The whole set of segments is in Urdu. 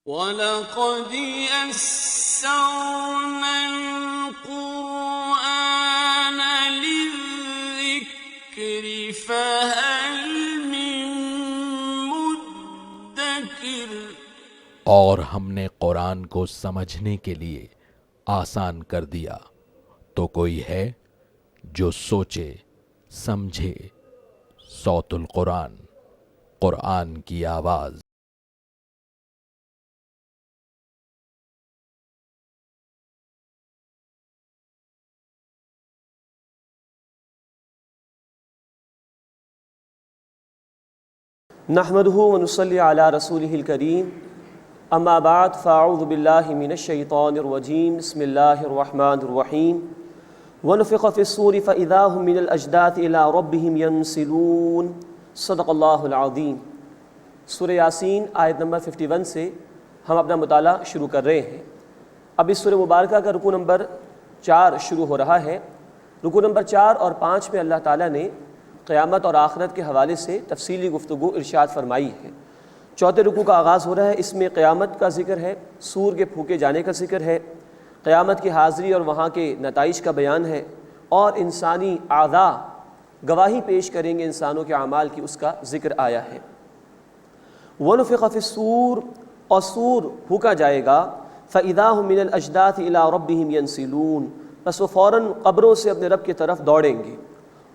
وَلَقَدْ يَسَّرْنَا الْقُرْآنَ لِلذِّكْرِ فَهَلْ مِن مُّدَّكِرٍ۔ اور ہم نے قرآن کو سمجھنے کے لیے آسان کر دیا، تو کوئی ہے جو سوچے سمجھے۔ صوت القرآن، قرآن کی آواز۔ نحمده ونصلي على رسوله الكريم اما بعد فاعوذ بالله من الشيطان الرجيم بسم الله الرحمن الرحيم ونفخ في الصور فإذا هم من الأجداث إلى ربهم ينسلون صدق اللہ العظیم۔ سورہ یاسین آیت نمبر 51 سے ہم اپنا مطالعہ شروع کر رہے ہیں۔ اب اس سورہ مبارکہ کا رکوع نمبر 4 شروع ہو رہا ہے۔ رکوع نمبر 4 اور 5 میں اللہ تعالیٰ نے قیامت اور آخرت کے حوالے سے تفصیلی گفتگو ارشاد فرمائی ہے۔ چوتھے رکوع کا آغاز ہو رہا ہے، اس میں قیامت کا ذکر ہے، سور کے پھونکے جانے کا ذکر ہے، قیامت کی حاضری اور وہاں کے نتائج کا بیان ہے، اور انسانی اعضاء گواہی پیش کریں گے انسانوں کے اعمال کی، اس کا ذکر آیا ہے۔ وَنُفِخَ فِي الصُّورِ، اور سور پھونکا جائے گا، فَإِذَا هُم مِّنَ الْأَجْدَاثِ إِلَىٰ رَبِّهِمْ يَنْسِلُونَ، بس وہ فوراً قبروں سے اپنے رب کی طرف دوڑیں گے۔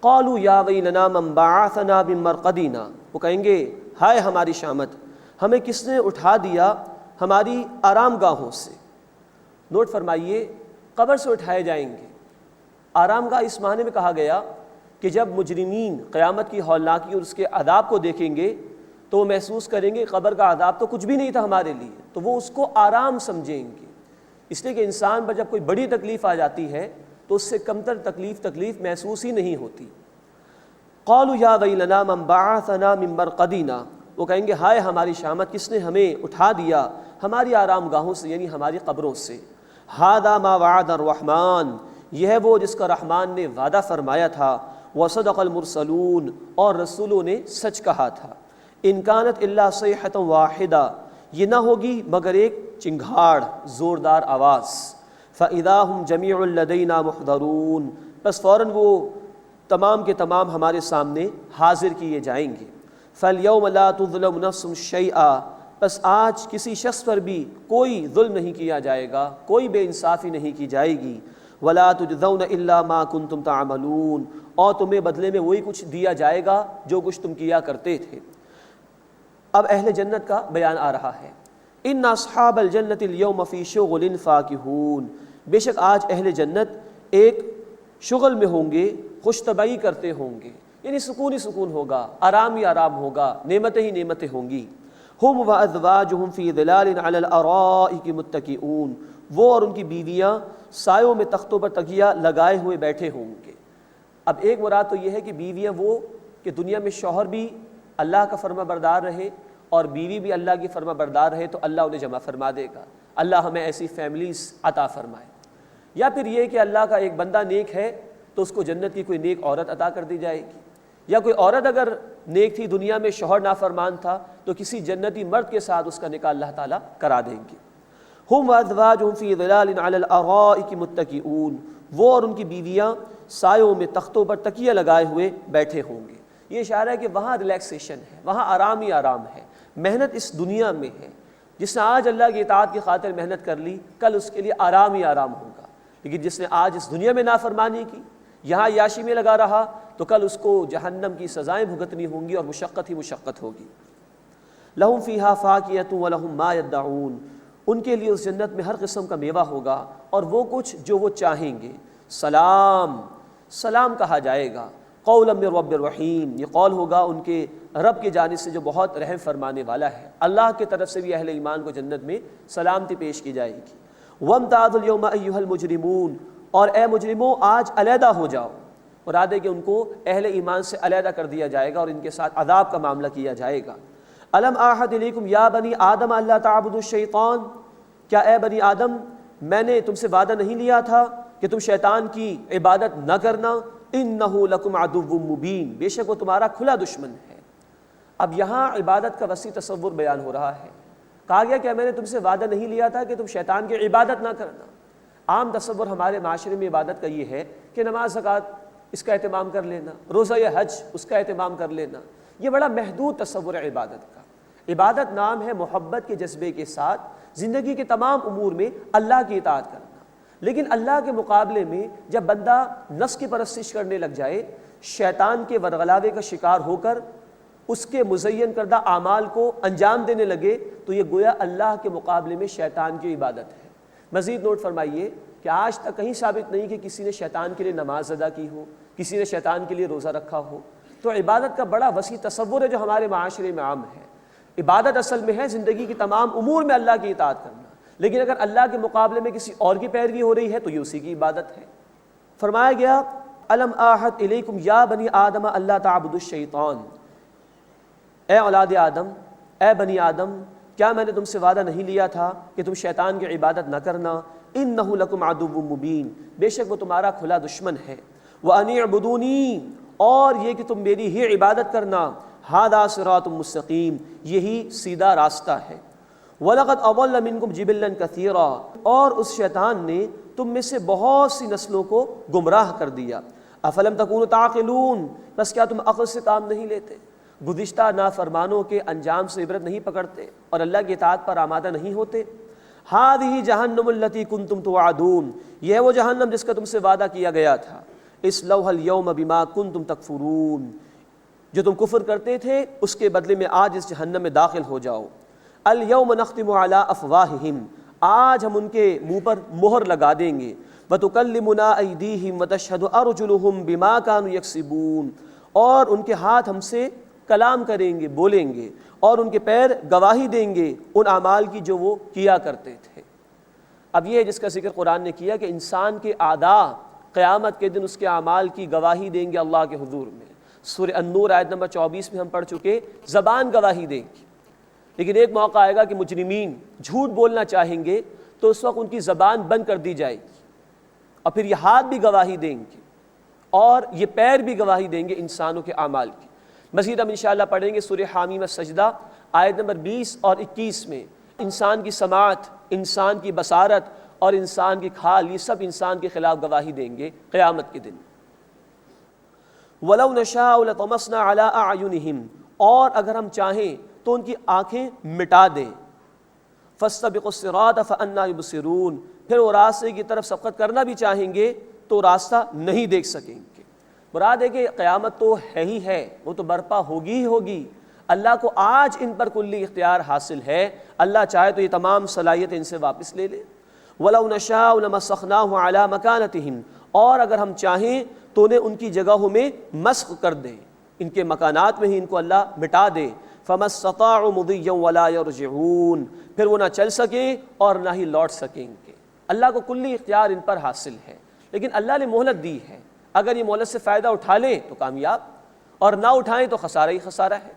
قالوا یا ویلنا من بعثنا من مرقدنا، وہ کہیں گے ہائے ہماری شامت، ہمیں کس نے اٹھا دیا ہماری آرام گاہوں سے۔ نوٹ فرمائیے، قبر سے اٹھائے جائیں گے۔ آرام گاہ اس معنی میں کہا گیا کہ جب مجرمین قیامت کی ہولناکی اور اس کے عذاب کو دیکھیں گے تو وہ محسوس کریں گے قبر کا عذاب تو کچھ بھی نہیں تھا ہمارے لیے، تو وہ اس کو آرام سمجھیں گے۔ اس لیے کہ انسان پر جب کوئی بڑی تکلیف آ جاتی ہے تو اس سے کمتر تکلیف محسوس ہی نہیں ہوتی۔ قالوا یا ویلنا من بعثنا من مرقدنا، وہ کہیں گے ہائے ہماری شامت، کس نے ہمیں اٹھا دیا ہماری آرام گاہوں سے، یعنی ہماری قبروں سے۔ ھذا ما وعد الرحمن، یہ ہے وہ جس کا رحمان نے وعدہ فرمایا تھا، وصدق المرسلون، اور رسولوں نے سچ کہا تھا۔ ان کانت الا صیحۃ واحدہ، یہ نہ ہوگی مگر ایک چنگھاڑ، زوردار آواز۔ فَإِذَا هُمْ جَمِيعٌ لَدَيْنَا مُحْضَرُونَ، بس فوراً وہ تمام کے تمام ہمارے سامنے حاضر کیے جائیں گے۔ فَالْيَوْمَ لَا تُظْلَمُ نَفْسٌ شَيْئًا، بس آج کسی شخص پر بھی کوئی ظلم نہیں کیا جائے گا، کوئی بے انصافی نہیں کی جائے گی۔ وَلَا تُجْزَوْنَ إِلَّا مَا كُنتُمْ تَعْمَلُونَ، اور تمہیں بدلے میں وہی کچھ دیا جائے گا جو کچھ تم کیا کرتے تھے۔ اب اہل جنت کا بیان آ رہا ہے۔ ان اصحاب الجنت اليوم فی شغل فاکہون، بے شک آج اہل جنت ایک شغل میں ہوں گے، خوش طبعی کرتے ہوں گے، یعنی سکون ہی سکون ہوگا، آرام ہی آرام ہوگا، نعمتیں ہی نعمتیں ہوں گی۔ ہم وازواجہم فی ظلال علی الارائک متکئون، وہ اور ان کی بیویاں سایوں میں تختوں پر تکیہ لگائے ہوئے بیٹھے ہوں گے۔ اب ایک مراد تو یہ ہے کہ بیویاں وہ کہ دنیا میں شوہر بھی اللہ کا فرما بردار رہے اور بیوی بھی اللہ کی فرما بردار رہے تو اللہ انہیں جمع فرما دے گا۔ اللہ ہمیں ایسی فیملیز عطا فرمائے۔ یا پھر یہ کہ اللہ کا ایک بندہ نیک ہے تو اس کو جنت کی کوئی نیک عورت عطا کر دی جائے گی، یا کوئی عورت اگر نیک تھی دنیا میں شوہر نافرمان تھا تو کسی جنتی مرد کے ساتھ اس کا نکاح اللہ تعالیٰ کرا دیں گے۔ ہم وازواجہم فی ظلال علی الارائک متکئون، وہ اور ان کی بیویاں سایوں میں تختوں پر تکیہ لگائے ہوئے بیٹھے ہوں گے۔ یہ اشارہ ہے کہ وہاں ریلیکسیشن ہے، وہاں آرام ہی آرام ہے۔ محنت اس دنیا میں ہے، جس نے آج اللہ کی اطاعت کی خاطر محنت کر لی کل اس کے لیے آرام ہی آرام ہوگا، لیکن جس نے آج اس دنیا میں نافرمانی کی، یہاں عیاشی میں لگا رہا تو کل اس کو جہنم کی سزائیں بھگتنی ہوں گی اور مشقت ہی مشقت ہوگی۔ لہم فیہا فاکہۃ ولہم ما یدعون، ان کے لیے اس جنت میں ہر قسم کا میوہ ہوگا اور وہ کچھ جو وہ چاہیں گے۔ سلام، سلام کہا جائے گا۔ قولا من رب الرحیم، یہ قول ہوگا ان کے رب کی جانب سے جو بہت رحم فرمانے والا ہے۔ اللہ کی طرف سے بھی اہل ایمان کو جنت میں سلامتی پیش کی جائے گی۔ وامتازوا اليوم ایھا المجرمون، اور اے مجرموں آج علیحدہ ہو جاؤ، مراد ہے کہ ان کو اہل ایمان سے علیحدہ کر دیا جائے گا اور ان کے ساتھ عذاب کا معاملہ کیا جائے گا۔ الم اعہد الیکم یا بنی آدم الا تعبدوا الشیطان، کیا اے بنی آدم میں نے تم سے وعدہ نہیں لیا تھا کہ تم شیطان کی عبادت نہ کرنا؟ انہ لکم عدو مبین، بے شک وہ تمہارا کھلا دشمن ہے۔ اب یہاں عبادت کا وسیع تصور بیان ہو رہا ہے۔ کہا گیا کہ میں نے تم سے وعدہ نہیں لیا تھا کہ تم شیطان کی عبادت نہ کرنا۔ عام تصور ہمارے معاشرے میں عبادت کا یہ ہے کہ نماز زکوٰۃ اس کا اہتمام کر لینا، روزہ یا حج اس کا اہتمام کر لینا، یہ بڑا محدود تصور ہے عبادت کا۔ عبادت نام ہے محبت کے جذبے کے ساتھ زندگی کے تمام امور میں اللہ کی اطاعت کرنا۔ لیکن اللہ کے مقابلے میں جب بندہ نفس کی پرستش کرنے لگ جائے، شیطان کے ورغلاوے کا شکار ہو کر اس کے مزین کردہ اعمال کو انجام دینے لگے، تو یہ گویا اللہ کے مقابلے میں شیطان کی عبادت ہے۔ مزید نوٹ فرمائیے کہ آج تک کہیں ثابت نہیں کہ کسی نے شیطان کے لیے نماز ادا کی ہو، کسی نے شیطان کے لیے روزہ رکھا ہو۔ تو عبادت کا بڑا وسیع تصور ہے جو ہمارے معاشرے میں عام ہے۔ عبادت اصل میں ہے زندگی کے تمام امور میں اللہ کی اطاعت کرنا، لیکن اگر اللہ کے مقابلے میں کسی اور کی پیروی ہو رہی ہے تو یہ اسی کی عبادت ہے۔ فرمایا گیا الم اعہد الیکم یا بنی آدم اللہ تعبدوا الشیطان، اے اولاد آدم، اے بنی آدم، کیا میں نے تم سے وعدہ نہیں لیا تھا کہ تم شیطان کی عبادت نہ کرنا؟ انہ لکم عدو مبین، بے شک وہ تمہارا کھلا دشمن ہے۔ وان اعبدونی، اور یہ کہ تم میری ہی عبادت کرنا۔ ھذا صراط مستقیم، یہی سیدھا راستہ ہے۔ وَلَقَدْ أَضَلَّ مِنْكُمْ جِبِلًّا كَثِيرًا، اور اس شیطان نے تم میں سے بہت سی نسلوں کو گمراہ کر دیا۔ أَفَلَمْ تَكُونُوا تَعْقِلُونَ، بس کیا تم عقل سے کام نہیں لیتے، گزشتہ نافرمانوں کے انجام سے عبرت نہیں پکڑتے اور اللہ کی اطاعت پر آمادہ نہیں ہوتے؟ هَذِهِ جَهَنَّمُ الَّتِي كُنْتُمْ تُوعَدُونَ، یہ ہے وہ جہنم جس کا تم سے وعدہ کیا گیا تھا۔ اصلوها اليوم بما كنتم تکفرون، جو تم کفر کرتے تھے اس کے بدلے میں آج اس جہنم میں داخل ہو جاؤ۔ اليوم نختم على افواہہم، آج ہم ان کے منہ پر مہر لگا دیں گے۔ وتکلمنا ایدیہم وتشہد ارجلہم بما كانوا یکسبون، اور ان کے ہاتھ ہم سے کلام کریں گے، بولیں گے، اور ان کے پیر گواہی دیں گے ان اعمال کی جو وہ کیا کرتے تھے۔ اب یہ ہے جس کا ذکر قرآن نے کیا کہ انسان کے اعضاء قیامت کے دن اس کے اعمال کی گواہی دیں گے اللہ کے حضور میں۔ سورہ النور آیت نمبر 24 میں ہم پڑھ چکے، زبان گواہی دیں گی، لیکن ایک موقع آئے گا کہ مجرمین جھوٹ بولنا چاہیں گے تو اس وقت ان کی زبان بند کر دی جائے گی، اور پھر یہ ہاتھ بھی گواہی دیں گے اور یہ پیر بھی گواہی دیں گے انسانوں کے اعمال کی۔ مزید ہم انشاءاللہ پڑھیں گے سورہ حامیم السجدہ آیت نمبر 20 اور 21 میں۔ انسان کی سماعت، انسان کی بصارت اور انسان کی کھال، یہ سب انسان کے خلاف گواہی دیں گے قیامت کے دن۔ وَلَوْ نَشَاءُ لَطَمَسْنَا عَلَىٰ أَعْيُنِهِمْ، اور اگر ہم چاہیں تو ان کی آنکھیں مٹا دیں۔ فَاسْتَبِقُوا الصِّرَاطَ فَأَنَّىٰ يُبْصِرُونَ، پھر وہ راستے کی طرف سبقت کرنا بھی چاہیں گے تو راستہ نہیں دیکھ سکیں گے۔ مراد ہے کہ قیامت تو ہے ہی ہے، وہ تو برپا ہوگی ہی ہوگی۔ اللہ کو آج ان پر کلی اختیار حاصل ہے، اللہ چاہے تو یہ تمام صلاحیتیں ان سے واپس لے لے۔ وَلَوْ نَشَاءُ لَمَسَخْنَاهُمْ عَلَىٰ مَكَانَتِهِمْ، اور اگر ہم چاہیں تو انہیں ان کی جگہوں میں مسخ کر دیں، ان کے مکانات میں ہی ان کو اللہ مٹا دے۔ فَمَا اسْتَطَاعُوا مُضِيًّا وَلَا يَرْجِعُونَ، پھر وہ نہ چل سکیں اور نہ ہی لوٹ سکیں گے۔ اللہ کو کلی اختیار ان پر حاصل ہے، لیکن اللہ نے مہلت دی ہے، اگر یہ مہلت سے فائدہ اٹھا لیں تو کامیاب، اور نہ اٹھائیں تو خسارہ ہی خسارہ ہے۔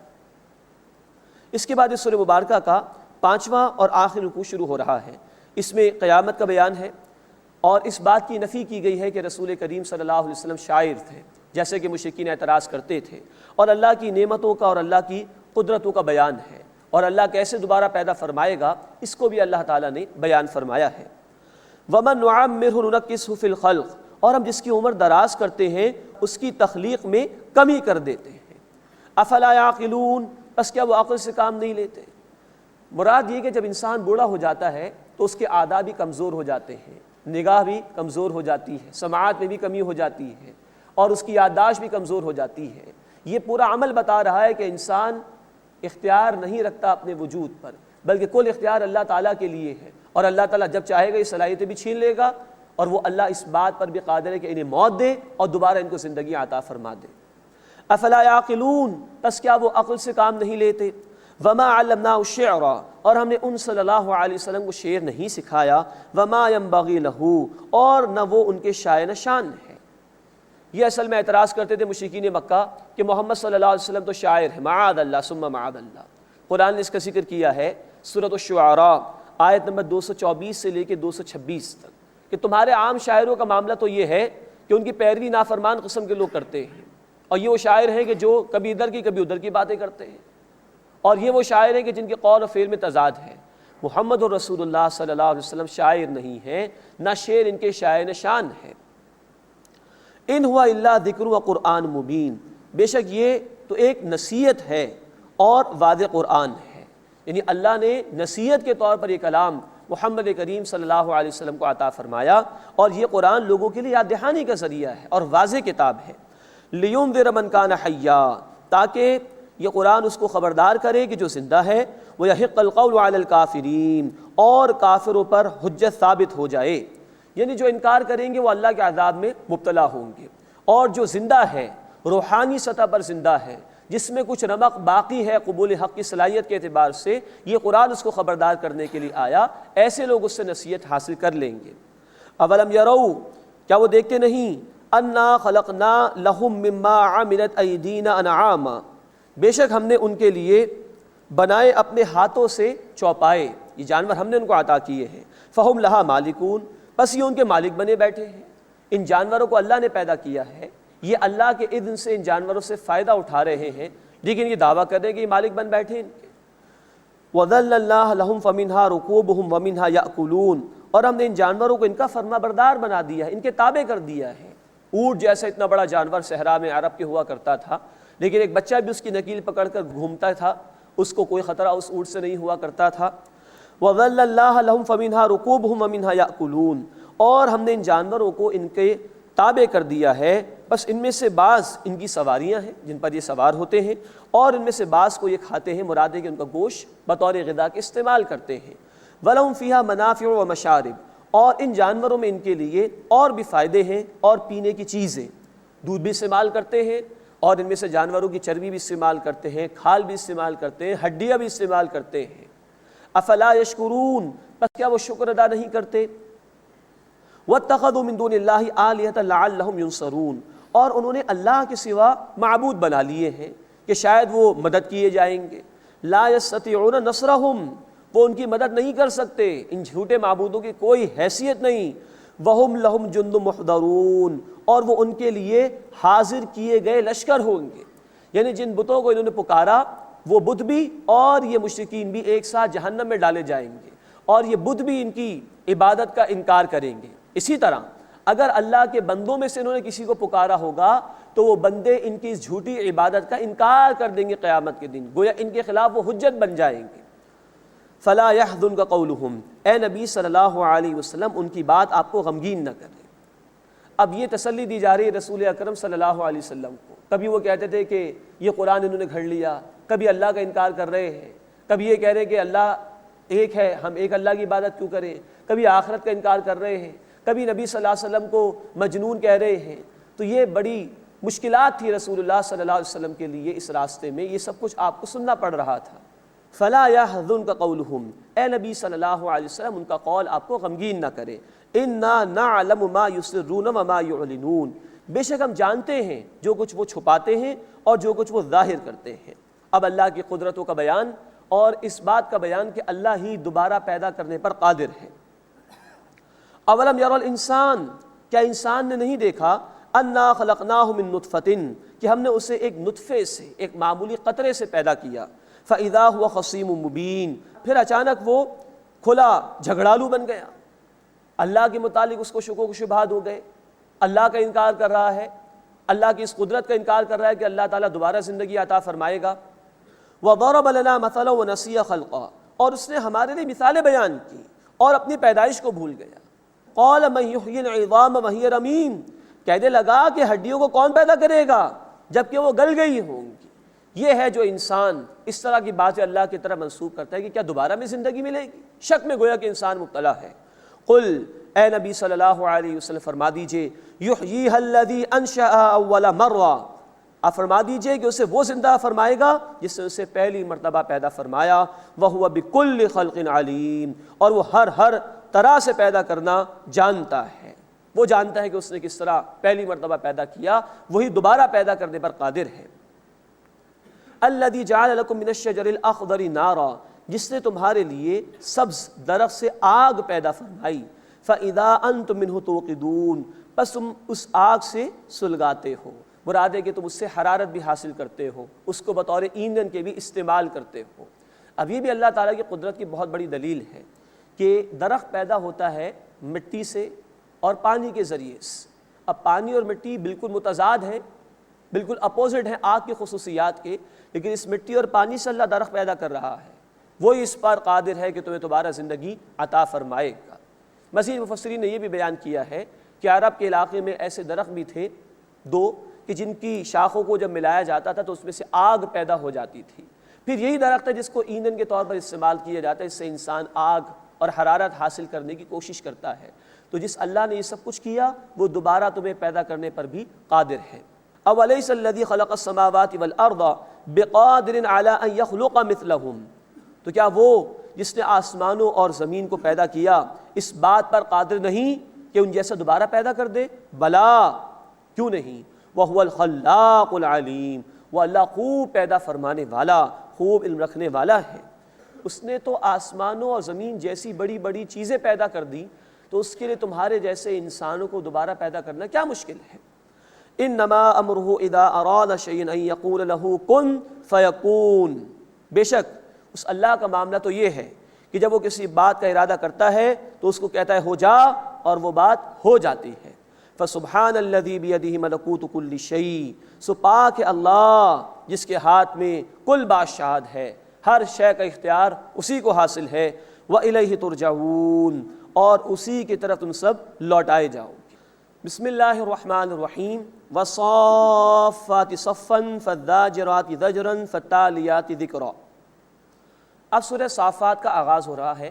اس کے بعد اس سورہ مبارکہ کا 5واں اور آخری رکوع شروع ہو رہا ہے۔ اس میں قیامت کا بیان ہے، اور اس بات کی نفی کی گئی ہے کہ رسول کریم صلی اللہ علیہ وسلم شاعر تھے جیسے کہ مشرکین اعتراض کرتے تھے، اور اللہ کی نعمتوں کا اور اللہ کی قدرتوں کا بیان ہے، اور اللہ کیسے دوبارہ پیدا فرمائے گا اس کو بھی اللہ تعالیٰ نے بیان فرمایا ہے۔ وَمَن نُعَمِّرْهُ نُنَكِّسْهُ فِي الْخَلْقِ، اور ہم جس کی عمر دراز کرتے ہیں اس کی تخلیق میں کمی کر دیتے ہیں۔ افلا یعقلون، بس کیا وہ عقل سے کام نہیں لیتے؟ مراد یہ کہ جب انسان بوڑھا ہو جاتا ہے تو اس کے اعضاء بھی کمزور ہو جاتے ہیں، نگاہ بھی کمزور ہو جاتی ہے، سماعت میں بھی کمی ہو جاتی ہے، اور اس کی یادداشت بھی کمزور ہو جاتی ہے۔ یہ پورا عمل بتا رہا ہے کہ انسان اختیار نہیں رکھتا اپنے وجود پر، بلکہ کل اختیار اللہ تعالیٰ کے لیے ہے، اور اللہ تعالیٰ جب چاہے گا یہ صلاحیتیں بھی چھین لے گا، اور وہ اللہ اس بات پر بھی قادر ہے کہ انہیں موت دے اور دوبارہ ان کو زندگی عطا فرما دے۔ افلا یعقلون، بس کیا وہ عقل سے کام نہیں لیتے؟ وما علمناه الشعر، اور ہم نے ان صلی اللہ علیہ وسلم کو شعر نہیں سکھایا۔ وما ينبغي له، اور نہ وہ ان کے شائن شان ہے۔ یہ اصل میں اعتراض کرتے تھے مشرکین مکہ کہ محمد صلی اللہ علیہ وسلم تو شاعر ہے، معاذ اللہ ثم معاذ اللہ۔ قرآن نے اس کا ذکر کیا ہے سورۃ الشعراء آیت نمبر 224 سے لے کے 226 تک، کہ تمہارے عام شاعروں کا معاملہ تو یہ ہے کہ ان کی پیروی نافرمان قسم کے لوگ کرتے ہیں، اور یہ وہ شاعر ہیں کہ جو کبھی ادھر کی کبھی ادھر کی باتیں کرتے ہیں، اور یہ وہ شاعر ہیں کہ جن کے قول و فعل میں تضاد ہے۔ محمد الرسول اللہ صلی اللہ علیہ وسلم شاعر نہیں ہیں، نہ شعر ان کے شاعر نشان ہے۔ ان ہوا الا ذکر و قرآن مبین، بے شک یہ تو ایک نصیحت ہے اور واضح قرآن ہے، یعنی اللہ نے نصیحت کے طور پر یہ کلام محمد کریم صلی اللہ علیہ وسلم کو عطا فرمایا، اور یہ قرآن لوگوں کے لیے یاد دہانی کا ذریعہ ہے اور واضح کتاب ہے۔ لِيُنذِرَ مَنْ كَانَ حَيًّا، تاکہ یہ قرآن اس کو خبردار کرے کہ جو زندہ ہے، وَيَحِقَّ الْقَوْلُ عَلَى الْكَافِرِينَ، اور کافروں پر حجت ثابت ہو جائے، یعنی جو انکار کریں گے وہ اللہ کے عذاب میں مبتلا ہوں گے، اور جو زندہ ہے روحانی سطح پر زندہ ہے، جس میں کچھ رمق باقی ہے قبول حق کی صلاحیت کے اعتبار سے، یہ قرآن اس کو خبردار کرنے کے لیے آیا، ایسے لوگ اس سے نصیحت حاصل کر لیں گے۔ اولم یروا، کیا وہ دیکھتے نہیں، انا خلقنا لہم مما عملت ایدینا انعاما، بے شک ہم نے ان کے لیے بنائے اپنے ہاتھوں سے چوپائے، یہ جانور ہم نے ان کو عطا کیے ہیں، فہم لہا مالکون، بس یہ ان کے مالک بنے بیٹھے ہیں۔ ان جانوروں کو اللہ نے پیدا کیا ہے، یہ اللہ کے اذن سے ان جانوروں سے فائدہ اٹھا رہے ہیں، لیکن یہ دعویٰ کر رہے ہیں کہ یہ مالک بن بیٹھے ہیں ان کے۔ وَذَلَّلْنَاهَا لَهُمْ فَمِنْهَا رُكُوبُهُمْ وَمِنْهَا يَأْكُلُونَ، اور ہم نے ان جانوروں کو ان کا فرما بردار بنا دیا ہے، ان کے تابع کر دیا ہے۔ اونٹ جیسا اتنا بڑا جانور صحرا میں عرب کے ہوا کرتا تھا، لیکن ایک بچہ بھی اس کی نکیل پکڑ کر گھومتا تھا، اس کو کوئی خطرہ اس اونٹ سے نہیں ہوا کرتا تھا۔ وَذَلَّلْنَاهَا لَهُمْ فَمِنْهَا رُكُوبُهُمْ وَمِنْهَا يَأْكُلُونَ، اور ہم نے ان جانوروں کو ان کے تابع کر دیا ہے، بس ان میں سے بعض ان کی سواریاں ہیں جن پر یہ سوار ہوتے ہیں، اور ان میں سے بعض کو یہ کھاتے ہیں، مراد ہے کہ ان کا گوشت بطور غذا کے استعمال کرتے ہیں۔ وَلَهُمْ فِيهَا مَنَافِعُ وَمَشَارِبُ، اور ان جانوروں میں ان کے لیے اور بھی فائدے ہیں اور پینے کی چیزیں، دودھ بھی استعمال کرتے ہیں، اور ان میں سے جانوروں کی چربی بھی استعمال کرتے ہیں، کھال بھی استعمال کرتے ہیں، ہڈیاں بھی استعمال کرتے ہیں۔ افلا یشکرون، بس کیا وہ شکر ادا نہیں کرتے؟ وَاتَّخَذُوا مِن دُونِ اللَّهِ آلِهَةً لَعَلَّهُمْ يُنصَرُونَ، اور انہوں نے اللہ کے سوا معبود بنا لیے ہیں کہ شاید وہ مدد کیے جائیں گے۔ لا يستطيعون نصرهم، وہ ان کی مدد نہیں کر سکتے، ان جھوٹے معبودوں کی کوئی حیثیت نہیں۔ وَهُمْ لَهُمْ جُنْدٌ مُحْضَرُونَ، اور وہ ان کے لیے حاضر کیے گئے لشکر ہوں گے، یعنی جن بتوں کو انہوں نے پکارا وہ بت بھی اور یہ مشرکین بھی ایک ساتھ جہنم میں ڈالے جائیں گے، اور یہ بت بھی ان کی عبادت کا انکار کریں گے۔ اسی طرح اگر اللہ کے بندوں میں سے انہوں نے کسی کو پکارا ہوگا تو وہ بندے ان کی اس جھوٹی عبادت کا انکار کر دیں گے قیامت کے دن، گویا ان کے خلاف وہ حجت بن جائیں گے۔ فلا يحزنك قولهم، اے نبی صلی اللہ علیہ وسلم ان کی بات آپ کو غمگین نہ کرے۔ اب یہ تسلی دی جا رہی ہے رسول اکرم صلی اللہ علیہ وسلم کو۔ کبھی وہ کہتے تھے کہ یہ قرآن انہوں نے گھڑ لیا، کبھی اللہ کا انکار کر رہے ہیں، کبھی یہ کہہ رہے ہیں کہ اللہ ایک ہے، ہم ایک اللہ کی عبادت کیوں کریں، کبھی آخرت کا انکار کر رہے ہیں، کبھی نبی صلی اللہ علیہ وسلم کو مجنون کہہ رہے ہیں۔ تو یہ بڑی مشکلات تھی رسول اللہ صلی اللہ علیہ وسلم کے لیے اس راستے میں، یہ سب کچھ آپ کو سننا پڑ رہا تھا۔ فلا يحزنك قولهم، اے نبی صلی اللہ علیہ وسلم ان کا قول آپ کو غمگین نہ کرے۔ انا نعلم ما يسرون وما يعلنون، بے شک ہم جانتے ہیں جو کچھ وہ چھپاتے ہیں اور جو کچھ وہ ظاہر کرتے ہیں۔ اب اللہ کی قدرتوں کا بیان اور اس بات کا بیان کہ اللہ ہی دوبارہ پیدا کرنے پر قادر ہے۔ اولم یرى الانسان، کیا انسان نے نہیں دیکھا، انا خلقناہ من نطفۃ، کہ ہم نے اسے ایک نطفے سے، ایک معمولی قطرے سے پیدا کیا، فاذا هو خصیم مبین، پھر اچانک وہ کھلا جھگڑالو بن گیا، اللہ کے متعلق اس کو شکوک و شبہات ہو گئے، اللہ کا انکار کر رہا ہے، اللہ کی اس قدرت کا انکار کر رہا ہے کہ اللہ تعالیٰ دوبارہ زندگی عطا فرمائے گا۔ وَضَرَبَ لَنَا مَثَلًا وَنَسِيَ خَلْقًا، اور اس نے ہمارے لیے مثالیں بیان کی اور اپنی پیدائش کو بھول گیا۔ قَالَ مَن يُحْيِي الْعِظَامَ وَهِيَ رَمِيمٌ، کہنے لگا کہ ہڈیوں کو کون پیدا کرے گا جبکہ وہ گل گئی ہوں گی۔ یہ ہے جو انسان اس طرح کی باتیں اللہ کی طرف منسوب کرتا ہے کہ کیا دوبارہ میں زندگی ملے گی، شک میں گویا کہ انسان مبتلا ہے۔ قل، اے نبی صلی اللہ علیہ وسلم فرما دیجئے، یحییھا الذی انشأ اول مرہ، آپ فرما دیجئے کہ اسے وہ زندہ فرمائے گا جس نے اسے پہلی مرتبہ پیدا فرمایا، وہو بکل خلق علیم، اور وہ ہر طرح سے پیدا کرنا جانتا ہے، وہ جانتا ہے کہ اس نے کس طرح پہلی مرتبہ پیدا کیا، وہی دوبارہ پیدا کرنے پر قادر ہے۔ الذی جعل لکم من الشجر الاخضر نارا، جس نے تمہارے لیے سبز درخت سے آگ پیدا فرمائی، فَإِذَا أَنْتُم مِّنْهُ تُوقِدُونَ، بس تم اس آگ سے سلگاتے ہو، مراد ہے کہ تم اس سے حرارت بھی حاصل کرتے ہو، اس کو بطور ایندھن کے بھی استعمال کرتے ہو۔ اب یہ بھی اللہ تعالیٰ کی قدرت کی بہت بڑی دلیل ہے کہ درخت پیدا ہوتا ہے مٹی سے اور پانی کے ذریعے سے۔ اب پانی اور مٹی بالکل متضاد ہیں، بالکل اپوزٹ ہیں آگ کی خصوصیات کے، لیکن اس مٹی اور پانی سے اللہ درخت پیدا کر رہا ہے، وہی اس پر قادر ہے کہ تمہیں دوبارہ زندگی عطا فرمائے گا۔ مزید مفسرین نے یہ بھی بیان کیا ہے کہ عرب کے علاقے میں ایسے درخت بھی تھے دو کہ جن کی شاخوں کو جب ملایا جاتا تھا تو اس میں سے آگ پیدا ہو جاتی تھی، پھر یہی درخت ہے جس کو ایندھن کے طور پر استعمال کیا جاتا ہے، اس سے انسان آگ اور حرارت حاصل کرنے کی کوشش کرتا ہے۔ تو جس اللہ نے یہ سب کچھ کیا وہ دوبارہ تمہیں پیدا کرنے پر بھی قادر ہے۔ اولیس الذی خلق السماوات والارض بقادر علی ان یخلق مثلہم، تو کیا وہ جس نے آسمانوں اور زمین کو پیدا کیا اس بات پر قادر نہیں کہ ان جیسا دوبارہ پیدا کر دے؟ بلا، کیوں نہیں، وہو الخلاق العلیم، وہ اللہ خوب پیدا فرمانے والا، خوب علم رکھنے والا ہے۔ اس نے تو آسمانوں اور زمین جیسی بڑی بڑی چیزیں پیدا کر دی، تو اس کے لیے تمہارے جیسے انسانوں کو دوبارہ پیدا کرنا کیا مشکل ہے؟ انما امرہ اذا اراد شیئا ان یقول له کن فیکون، بے شک اس اللہ کا معاملہ تو یہ ہے کہ جب وہ کسی بات کا ارادہ کرتا ہے تو اس کو کہتا ہے ہو جا، اور وہ بات ہو جاتی ہے۔ فسبحان الذی بیدہ ملکوت کل شیء، سو پاک ہے اللہ جس کے ہاتھ میں کل بادشاہت ہے، ہر شے کا اختیار اسی کو حاصل ہے۔ وَإِلَيْهِ تُرْجَعُونَ، اور اسی کی طرف تم سب لوٹائے جاؤ۔ بسم اللہ الرحمن الرحیم۔ وَالصَّافَّاتِ صَفًّا فَالزَّاجِرَاتِ زَجْرًا فَالتَّالِيَاتِ ذِكْرًا۔ اب سورہ صافات کا آغاز ہو رہا ہے۔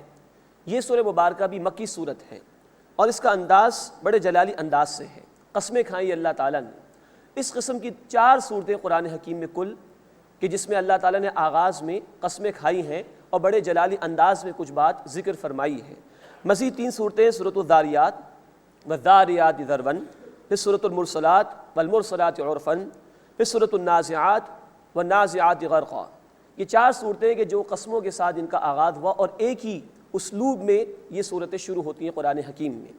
یہ سورہ مبارکہ بھی مکی صورت ہے اور اس کا انداز بڑے جلالی انداز سے ہے۔ قسمیں کھائیں اللہ تعالیٰ نے۔ اس قسم کی 4 صورتیں قرآن حکیم میں کل کہ جس میں اللہ تعالیٰ نے آغاز میں قسمیں کھائی ہیں اور بڑے جلالی انداز میں کچھ بات ذکر فرمائی ہے۔ مزید 3 صورتیں سورۃ الذاریات والذاریات ذرواً، پھر سورۃ المرسلات والمرسلات عرفاً، پھر سورۃ النازعات والنازعات غرقا۔ یہ 4 صورتیں کہ جو قسموں کے ساتھ ان کا آغاز ہوا اور ایک ہی اسلوب میں یہ صورتیں شروع ہوتی ہیں قرآن حکیم میں۔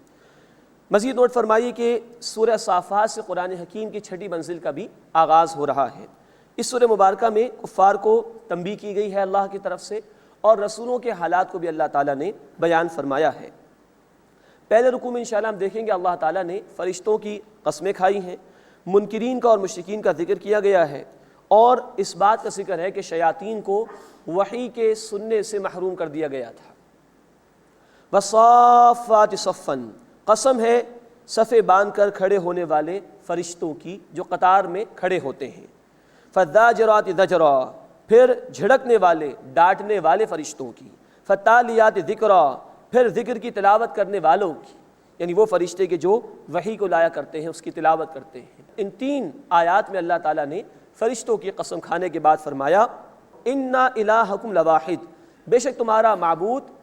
مزید نوٹ فرمائیے کہ سورہ صافات سے قرآن حکیم کی 6ٹھی منزل کا بھی آغاز ہو رہا ہے۔ اس سورہ مبارکہ میں کفار کو تنبیہ کی گئی ہے اللہ کی طرف سے، اور رسولوں کے حالات کو بھی اللہ تعالیٰ نے بیان فرمایا ہے۔ پہلے رکوع میں انشاءاللہ ہم دیکھیں گے اللہ تعالیٰ نے فرشتوں کی قسمیں کھائی ہیں، منکرین کا اور مشرکین کا ذکر کیا گیا ہے، اور اس بات کا ذکر ہے کہ شیاطین کو وحی کے سننے سے محروم کر دیا گیا تھا۔ وَالصَّافَّاتِ صَفًّا، قسم ہے صفے باندھ کر کھڑے ہونے والے فرشتوں کی جو قطار میں کھڑے ہوتے ہیں۔ فَالزَّاجِرَاتِ زَجْرًا، پھر جھڑکنے والے ڈانٹنے والے فرشتوں کی۔ فَالتَّالِيَاتِ ذِكْرًا، پھر ذکر کی تلاوت کرنے والوں کی، یعنی وہ فرشتے کے جو وحی کو لایا کرتے ہیں اس کی تلاوت کرتے ہیں۔ ان 3 آیات میں اللہ تعالیٰ نے فرشتوں کی قسم کھانے کے بعد فرمایا اِنَّا إِلَٰهَكُمْ لَوَاحِدٌ، بے شک تمہارا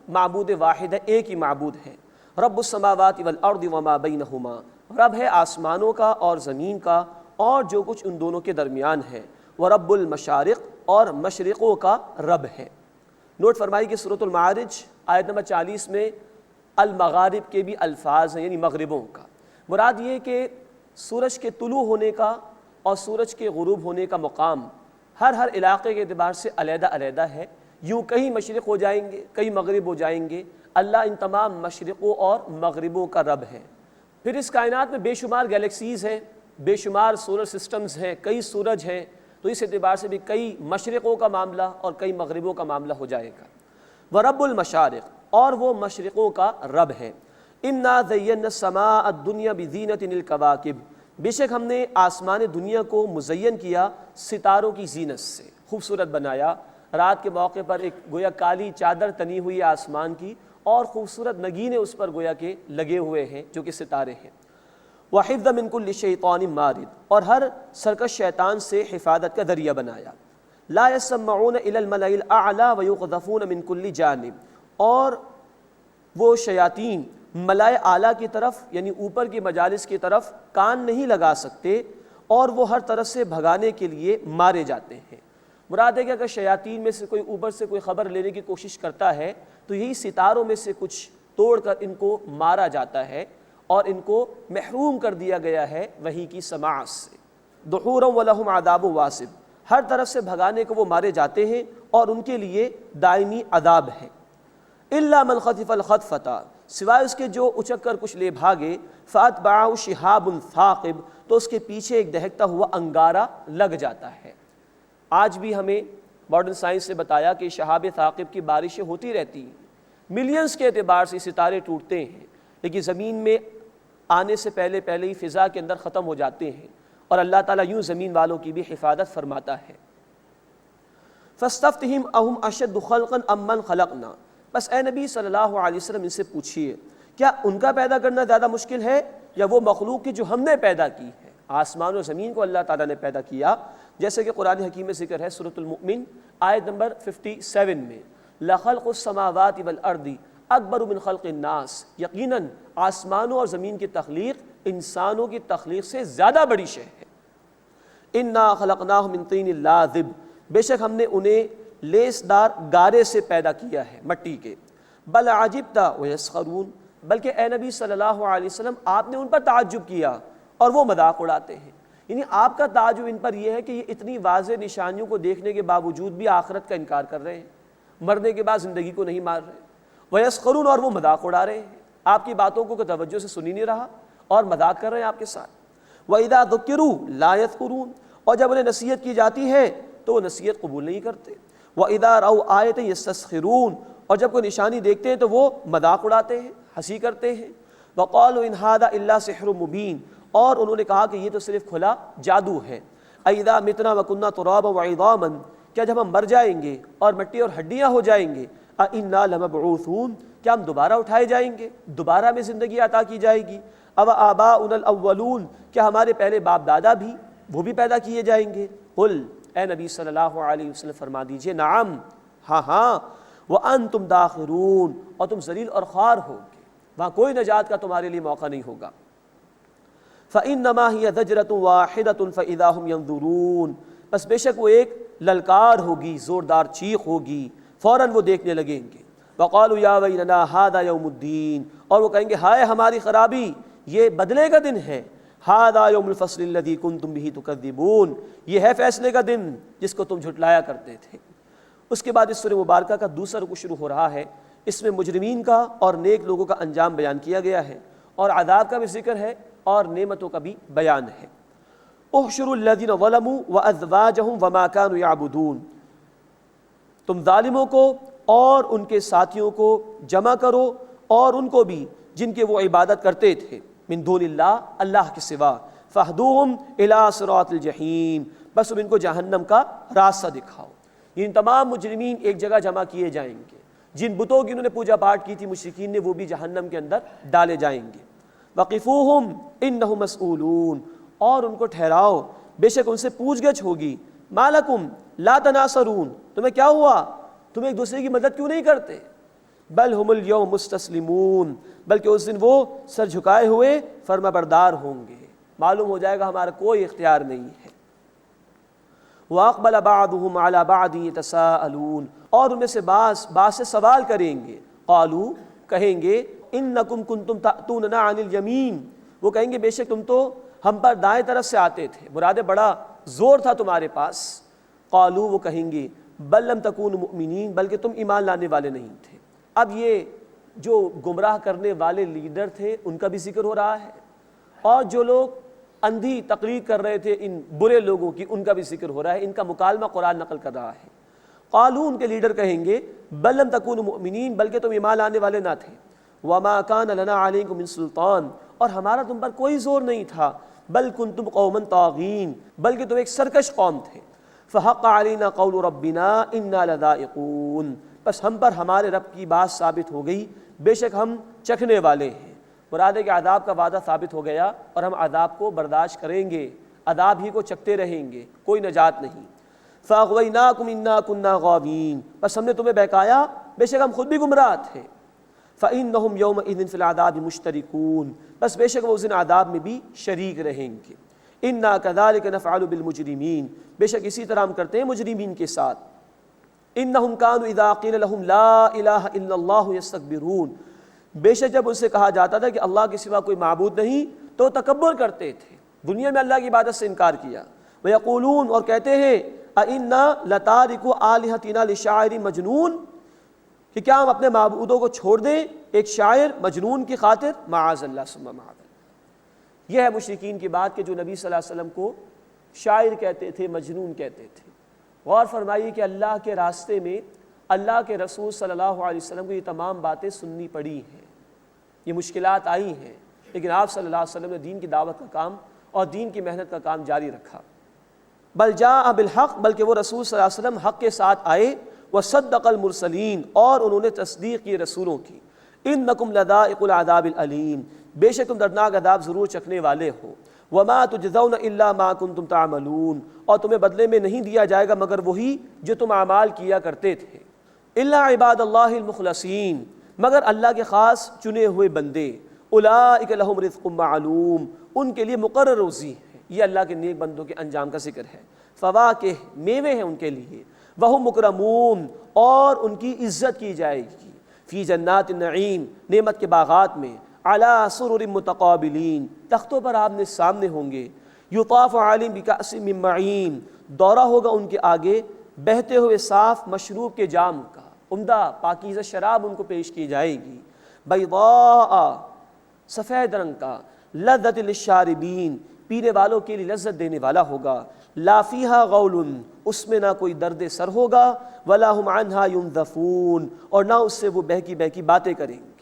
معبود واحد ہے، ایک ہی معبود ہے۔ رب السماوات والارض وما بینہما، رب ہے آسمانوں کا اور زمین کا اور جو کچھ ان دونوں کے درمیان ہے۔ ورب المشارق، اور مشرقوں کا رب ہے۔ نوٹ فرمائی کہ سورۃ المعارج آیت نمبر 40 میں المغارب کے بھی الفاظ ہیں، یعنی مغربوں کا۔ مراد یہ کہ سورج کے طلوع ہونے کا اور سورج کے غروب ہونے کا مقام ہر علاقے کے اعتبار سے علیحدہ علیحدہ ہے۔ یوں کہیں مشرق ہو جائیں گے، کہیں مغرب ہو جائیں گے، اللہ ان تمام مشرقوں اور مغربوں کا رب ہے۔ پھر اس کائنات میں بے شمار گیلیکسیز ہیں، بے شمار سولر سسٹمز ہیں، کئی سورج ہیں، تو اس اعتبار سے بھی کئی مشرقوں کا معاملہ اور کئی مغربوں کا معاملہ ہو جائے گا۔ وَرَبُّ الْمَشَارِقِ، اور وہ مشرقوں کا رب ہے۔ إِنَّا زَيَّنَّا السَّمَاءَ الدُّنْيَا بِزِينَةٍ الْكَوَاكِبِ، بے شک ہم نے آسمان دنیا کو مزین کیا ستاروں کی زینت سے، خوبصورت بنایا۔ رات کے موقع پر ایک گویا کالی چادر تنی ہوئی آسمان کی، اور خوبصورت نگینے اس پر گویا کے لگے ہوئے ہیں جو کہ ستارے ہیں۔ وَحِفْظًا مِنْ كُلِّ شَيْطَانٍ مَارِدٍ، اور ہر سرکش شیطان سے حفاظت کا ذریعہ بنایا۔ لَا يَسَّمَّعُونَ إِلَى الْمَلَإِ الْأَعْلَى وَيُقْذَفُونَ مِنْ كُلِّ جَانِبٍ، اور وہ شیاطین ملائے اعلیٰ کی طرف یعنی اوپر کی مجالس کی طرف کان نہیں لگا سکتے، اور وہ ہر طرف سے بھگانے کے لیے مارے جاتے ہیں۔ مراد ہے کہ اگر شیاطین میں سے کوئی اوپر سے کوئی خبر لینے کی کوشش کرتا ہے تو یہی ستاروں میں سے کچھ توڑ کر ان کو مارا جاتا ہے اور ان کو محروم کر دیا گیا ہے وحی کی سماعت سے۔ دحورا وَلَهُمْ عَذَابٌ وَاصِبٌ، ہر طرف سے بھگانے کو وہ مارے جاتے ہیں اور ان کے لیے دائمی عذاب ہے۔ الا من خطف الخطفۃ، سوائے اس کے جو اچک کر کچھ لے بھاگے، فاتبعہ شہاب ثاقب، تو اس کے پیچھے ایک دہکتا ہوا انگارہ لگ جاتا ہے۔ آج بھی ہمیں ماڈرن سائنس نے بتایا کہ شہاب ثاقب کی بارشیں ہوتی رہتی ہیں، ملینز کے اعتبار سے ستارے ٹوٹتے ہیں، لیکن زمین میں آنے سے پہلے ہی فضا کے اندر ختم ہو جاتے ہیں، اور اللہ تعالیٰ یوں زمین والوں کی بھی حفاظت فرماتا ہے۔ فاستفتہم اہم اشد خلقا ام من خلقنا، بس اے نبی صلی اللہ علیہ وسلم ان سے پوچھئے کیا ان کا پیدا کرنا زیادہ مشکل ہے یا وہ مخلوق کی جو ہم نے پیدا کی ہے؟ آسمان و زمین کو اللہ تعالیٰ نے پیدا کیا، جیسے کہ قرآن حکیم میں ذکر ہے سورۃ المؤمن آیت نمبر 57 میں، لخلق السماوات والارض اکبر من خلق الناس، یقیناً آسمانوں اور زمین کی تخلیق انسانوں کی تخلیق سے زیادہ بڑی شے ہے۔ انا خلقناہم من طین لازب، بے شک ہم نے انہیں لیس دار گارے سے پیدا کیا ہے، مٹی کے۔ بل عجبت ویسخرون، بلکہ اے نبی صلی اللہ علیہ وسلم آپ نے ان پر تعجب کیا اور وہ مذاق اڑاتے ہیں، یعنی آپ کا تعجب ان پر یہ ہے کہ یہ اتنی واضح نشانیوں کو دیکھنے کے باوجود بھی آخرت کا انکار کر رہے ہیں، مرنے کے بعد زندگی کو نہیں مان رہے، ویسخرون، اور وہ مذاق اڑا رہے ہیں، آپ کی باتوں کو توجہ سے سنی نہیں رہا اور مذاق کر رہے ہیں آپ کے ساتھ۔ وَإِذَا ذُكِّرُوا لَا يَذْكُرُونَ، اور جب انہیں نصیحت کی جاتی ہے تو وہ نصیحت قبول نہیں کرتے۔ وَإِذَا رَأَوْا آیَةً يَسْتَسْخِرُونَ، اور جب کوئی نشانی دیکھتے ہیں تو وہ مذاق اڑاتے ہیں، ہنسی کرتے ہیں۔ وَقَالُوا إِنْ هَذَا إِلَّا سِحْرٌ مُبِينٌ، اور انہوں نے کہا کہ یہ تو صرف کھلا جادو ہے۔ أَإِذَا مِتْنَا وَكُنَّا تُرَابًا وَعِظَامًا، کیا جب ہم مر جائیں گے اور مٹی اور ہڈیاں ہو جائیں گے، أَإِنَّا لَمَبْعُوثُونَ، کیا ہم دوبارہ اٹھائے جائیں گے، دوبارہ ہمیں زندگی عطا کی جائے گی۔ أَوَآبَاؤُنَا الْأَوَّلُونَ، کیا ہمارے پہلے باپ دادا بھی وہ بھی پیدا کیے جائیں گے؟ قل، اے نبی صلی اللہ علیہ وسلم فرما دیجئے نعم، ہاں ہاں، وَأَنْتُمْ دَاخِرُونَ، اور تم ذلیل اور خوار ہوگے، وہاں کوئی نجات کا تمہارے لیے موقع نہیں ہوگا۔ فَإِنَّمَا هِيَ زَجْرَةٌ وَاحِدَةٌ فَإِذَا هُمْ يَنظُرُونَ، بس بے شک وہ ایک للکار ہوگی، زوردار چیخ ہوگی، فوراً وہ دیکھنے لگیں گے۔ وَقَالُوا يَا وَيْلَنَا هَذَا يَوْمُ الدِّينِ، اور وہ کہیں گے ہائے ہماری خرابی، یہ بدلے کا دن ہے۔ هَذَا يَوْمُ الْفَصْلِ الَّذِي كُنْتُمْ بِهِ تُكَذِّبُونَ، یہ ہے فیصلے کا دن جس کو تم جھٹلایا کرتے تھے۔ اس کے بعد اس سورہ مبارکہ کا دوسرا رکوع شروع ہو رہا ہے، اس میں مجرمین کا اور نیک لوگوں کا انجام بیان کیا گیا ہے، اور عذاب کا بھی ذکر ہے اور نعمتوں کا بھی بیان ہے۔ احشروا الذین ظلموا وازواجہم وما كانوا يعبدون، تم ظالموں کو اور ان کے ساتھیوں کو جمع کرو، اور ان کو بھی جن کے وہ عبادت کرتے تھے، من دون اللہ، اللہ کے سوا، فاہدوہم الی صراط الجحیم، بس تم ان کو جہنم کا راستہ دکھاؤ۔ ان تمام مجرمین ایک جگہ جمع کیے جائیں گے، جن بتوں کی انہوں نے پوجا پاٹ کی تھی مشرکین نے، وہ بھی جہنم کے اندر ڈالے جائیں گے۔ وقفوہم انہم مسئولون، اور ان کو ٹھہراؤ، بے شک ان سے پوچھ گچھ ہوگی۔ ما لکم لا تناصرون، تمہیں کیا ہوا، تم ایک دوسرے کی مدد کیوں نہیں کرتے؟ بل ہم الیوم مستسلمون، بلکہ اس دن وہ سر جھکائے ہوئے فرما بردار ہوں گے، معلوم ہو جائے گا ہمارا کوئی اختیار نہیں ہے۔ وَأَقْبَلَ بَعْضُهُمْ عَلَى بَعْضٍ يَتَسَاءَلُونَ، اور ان میں سے بعض سے سوال کریں گے۔ قالوا، کہیں گے، انکم کنتم تأتوننا عن الیمین، وہ کہیں گے بے شک تم تو ہم پر دائیں طرف سے آتے تھے، مراد بڑا زور تھا تمہارے پاس۔ قالوا، وہ کہیں گے، بل لم تکونوا مؤمنین، بلکہ تم ایمان لانے والے نہیں تھے۔ اب یہ جو گمراہ کرنے والے لیڈر تھے ان کا بھی ذکر ہو رہا ہے، اور جو لوگ اندھی تقلید کر رہے تھے ان برے لوگوں کی، ان کا بھی ذکر ہو رہا ہے، ان کا مکالمہ قرآن نقل کر رہا ہے۔ قالوا، ان کے لیڈر کہیں گے، بل لم تکونوا مؤمنین، بلکہ تم ایمان لانے والے نہ تھے۔ وما کان لنا علیکم من سلطان، اور ہمارا تم پر کوئی زور نہیں تھا۔ بل کنتم قوما طاغین، بلکہ تم ایک سرکش قوم تھے۔ فحق علینا قول ربنا انا لذائقون، بس ہم پر ہمارے رب کی بات ثابت ہو گئی، بے شک ہم چکھنے والے ہیں۔ مراد ہے کہ عذاب کا وعدہ ثابت ہو گیا اور ہم عذاب کو برداشت کریں گے، عذاب ہی کو چکھتے رہیں گے، کوئی نجات نہیں۔ فاغویناکم انا کنا غاوین، بس ہم نے تمہیں بہکایا، بے شک ہم خود بھی گمراہ تھے۔ فإنہم یومئذ فی العذاب مشترکون، بس بے شک وہ اس دن عذاب میں بھی شریک رہیں گے۔ انا کذالک نفعل بالمجرمین، بے شک اسی طرح ہم کرتے ہیں مجرمین کے ساتھ۔ انہم کانوا اذا قیل لہم لا الہ الا اللہ یستکبرون، بے شک جب ان سے کہا جاتا تھا کہ اللہ کے سوا کوئی معبود نہیں تو تکبر کرتے تھے، دنیا میں اللہ کی عبادت سے انکار کیا۔ ویقولون، اور کہتے ہیں، اَإِنَّا لَتَارِكُ آلِهَتِنَا لِشَاعِرٍ مجنون، کہ کیا ہم اپنے معبودوں کو چھوڑ دیں ایک شاعر مجنون کی خاطر؟ معاذ اللہ ثم معاذ اللہ۔ یہ ہے مشرکین کی بات کہ جو نبی صلی اللہ علیہ وسلم کو شاعر کہتے تھے، مجنون کہتے تھے۔ غور فرمائیے کہ اللہ کے راستے میں اللہ کے رسول صلی اللہ علیہ وسلم کو یہ تمام باتیں سننی پڑی ہیں، یہ مشکلات آئی ہیں، لیکن آپ صلی اللہ علیہ وسلم نے دین کی دعوت کا کام اور دین کی محنت کا کام جاری رکھا۔ بل جاء بالحق، بلکہ وہ رسول صلی اللہ علیہ وسلم حق کے ساتھ آئے، وصدق المرسلین، اور انہوں نے تصدیق کی رسولوں کی۔ انکم لذائق العذاب العلیم، بے شک تم دردناک عذاب ضرور چکھنے والے ہو۔ وما تجزون الا ما کنتم تعملون، اور تمہیں بدلے میں نہیں دیا جائے گا مگر وہی جو تم اعمال کیا کرتے تھے۔ الا عباد اللہ المخلصین، مگر اللہ کے خاص چنے ہوئے بندے۔ اولئک لہم رزق معلوم، ان کے لیے مقرر روزی ہے۔ یہ اللہ کے نیک بندوں کے انجام کا ذکر ہے۔ فواکہ، میوے ہیں ان کے لیے۔ وہم مکرمون، اور ان کی عزت کی جائے گی۔ فی جنات النعیم، نعمت کے باغات میں۔ علی سرر متقابلین، تختوں پر آپ نے سامنے ہوں گے۔ یطاف علیہم بکأس من معین، دورہ ہوگا ان کے آگے بہتے ہوئے صاف مشروب کے جام کا، عمدہ پاکیزہ شراب ان کو پیش کی جائے گی۔ بیضاء، سفید رنگ کا، لذت للشاربین، پینے والوں کے لیے لذت دینے والا ہوگا۔ لا فیہا غول، اس میں نہ کوئی درد سر ہوگا۔ ولا ہم عنہا ینزفون، اور نہ اس سے وہ بہکی بہکی باتیں کریں گے۔